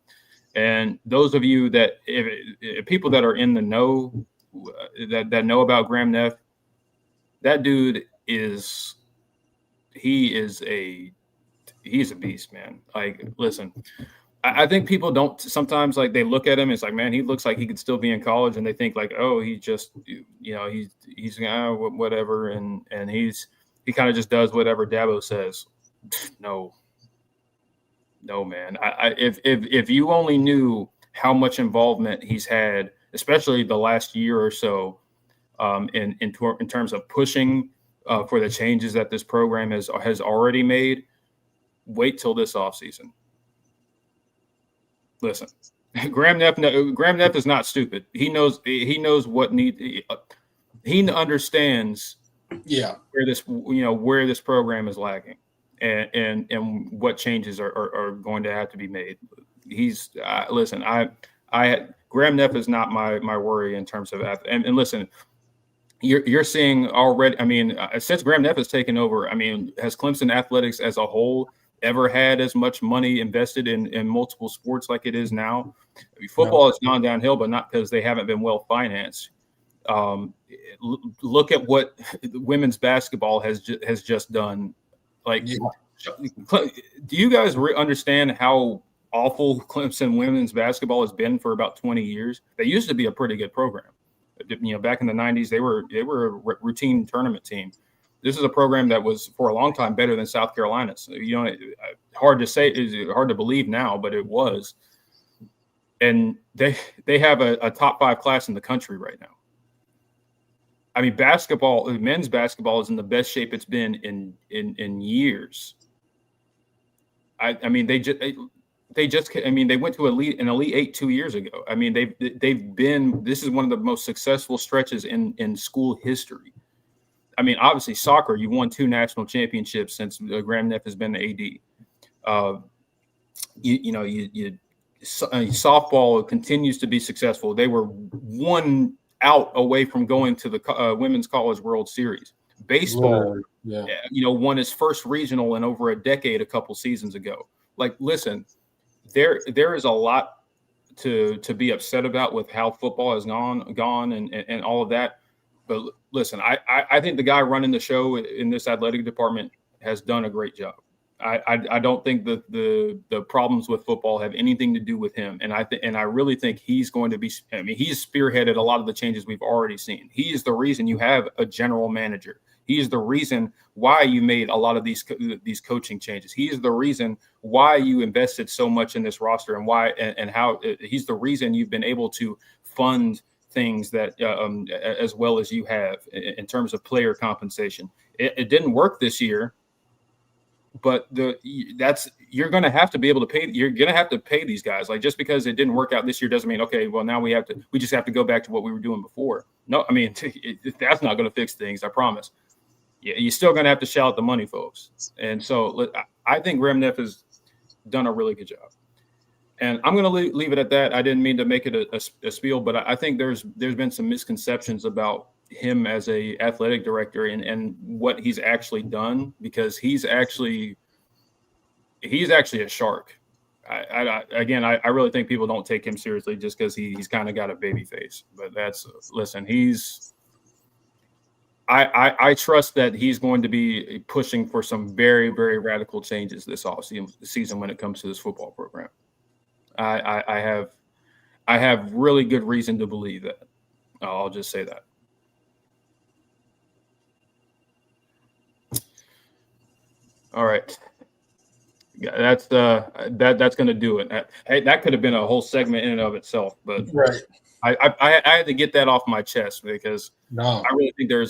And those of you that if people that are in the know that know about Graham Neff, that dude he's a beast, man. Like, listen. I think people don't sometimes like they look at him. It's like, man, he looks like he could still be in college, and they think like, oh, he just, he's whatever, and he kind of just does whatever Dabo says. No, man. If you only knew how much involvement he's had, especially the last year or so, in terms of pushing for the changes that this program has already made, wait till this offseason. Listen, Graham Neff is not stupid. He knows what he understands. Yeah, where this program is lacking, and what changes are going to have to be made. He's listen. Graham Neff is not my worry in terms of and listen. You're seeing already. I mean, since Graham Neff has taken over, I mean, has Clemson athletics as a whole ever had as much money invested in multiple sports like it is now? Football has gone downhill, but not because they haven't been well financed. Look at what women's basketball has just done. Like, do you guys understand how awful Clemson women's basketball has been for about 20 years? They used to be a pretty good program. Back in the 90s, they were a routine tournament team. This is a program that was for a long time better than South Carolina's. Hard to say, is hard to believe now, but it was. And they have a top 5 class in the country right now. I mean, men's basketball is in the best shape it's been in years. I mean, they went to an Elite 8 2 years ago. I mean, this is one of the most successful stretches in school history. I mean, obviously, soccer, you won 2 national championships since Graham Neff has been the AD. Softball continues to be successful. They were 1 out away from going to the Women's College World Series. Baseball, won its first regional in over a decade a couple seasons ago. Like, listen, there is a lot to be upset about with how football has gone and all of that. But listen, I think the guy running the show in this athletic department has done a great job. I don't think the problems with football have anything to do with him, and I really think he's going to be. I mean, he's spearheaded a lot of the changes we've already seen. He is the reason you have a general manager. He is the reason why you made a lot of these coaching changes. He is the reason why you invested so much in this roster and why and how. He's the reason you've been able to fund things that as well as you have in terms of player compensation. It didn't work this year, but you're going to have to be able to pay. You're going to have to pay these guys. Like, just because it didn't work out this year doesn't mean, okay, well, now we just have to go back to what we were doing before. No, I mean, that's not going to fix things. I promise. you're still going to have to shell out the money, folks. And so I think Graham Neff has done a really good job. And I'm going to leave it at that. I didn't mean to make it a spiel, but I think there's been some misconceptions about him as a athletic director and what he's actually done, because he's actually a shark. I really think people don't take him seriously just because he's kind of got a baby face. But I trust that he's going to be pushing for some very, very radical changes this offseason when it comes to this football program. I have really good reason to believe that. I'll just say that. All right. That's going to do it. Hey, that could have been a whole segment in and of itself, but right. I had to get that off my chest because I really think there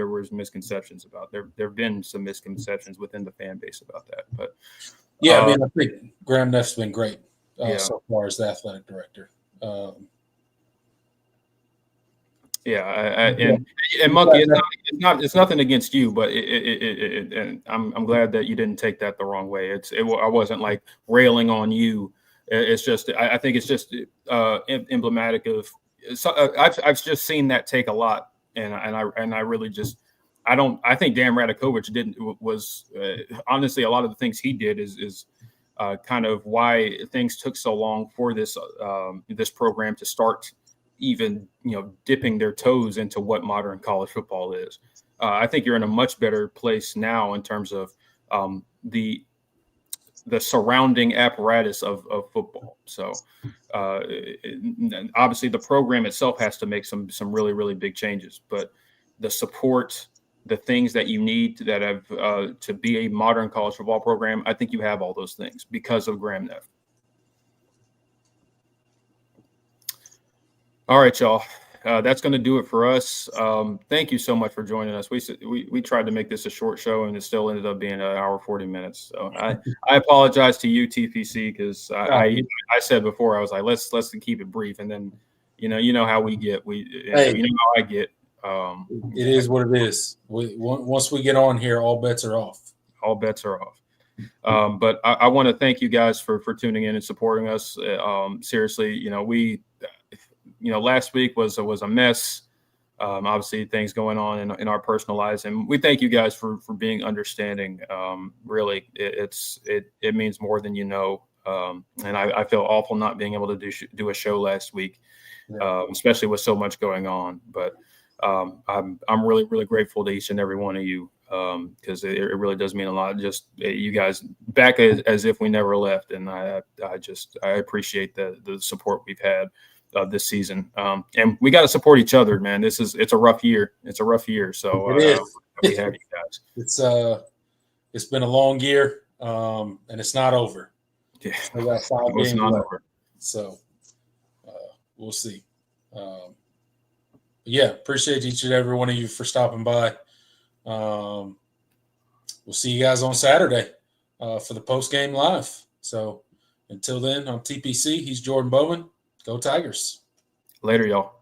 was misconceptions about there have been some misconceptions within the fan base about that. But yeah, I think Graham Neff's been great so far as the athletic director. And Monkey, it's nothing against you, but and I'm glad that you didn't take that the wrong way. I wasn't like railing on you. It's just I think it's just emblematic of. I've just seen that take a lot, and I really just I think Dan Radakovich was honestly a lot of the things he did is kind of why things took so long for this program to start even dipping their toes into what modern college football is. I think you're in a much better place now in terms of the surrounding apparatus of football. So obviously the program itself has to make some really, really big changes, but the support, the things that you need that have to be a modern college football program, I think you have all those things because of Graham Neff. All right, y'all. That's going to do it for us. Thank you so much for joining us. We tried to make this a short show, and it still ended up being an hour 40 minutes. So I apologize to you, TPC, because I said before I was like let's keep it brief, and then you know how we get. You know how I get. It is what it is. Once we get on here, all bets are off. All bets are off. But I want to thank you guys for tuning in and supporting us. Seriously, last week was a mess. Obviously, things going on in our personal lives, and we thank you guys for being understanding. Really, it means more than you know. And I feel awful not being able to do a show last week, especially with so much going on. But I'm really, really grateful to each and every one of you because it really does mean a lot. Just you guys back as if we never left, and I appreciate the support we've had this season. And we got to support each other, man. It's a rough year. So we have you guys. It's been a long year, and it's not over. Yeah, we got 5 games not left. over. So we'll see. Appreciate each and every one of you for stopping by. We'll see you guys on Saturday for the post-game live. So until then, I'm TPC. He's Jordan Bowman. Go Tigers. Later, y'all.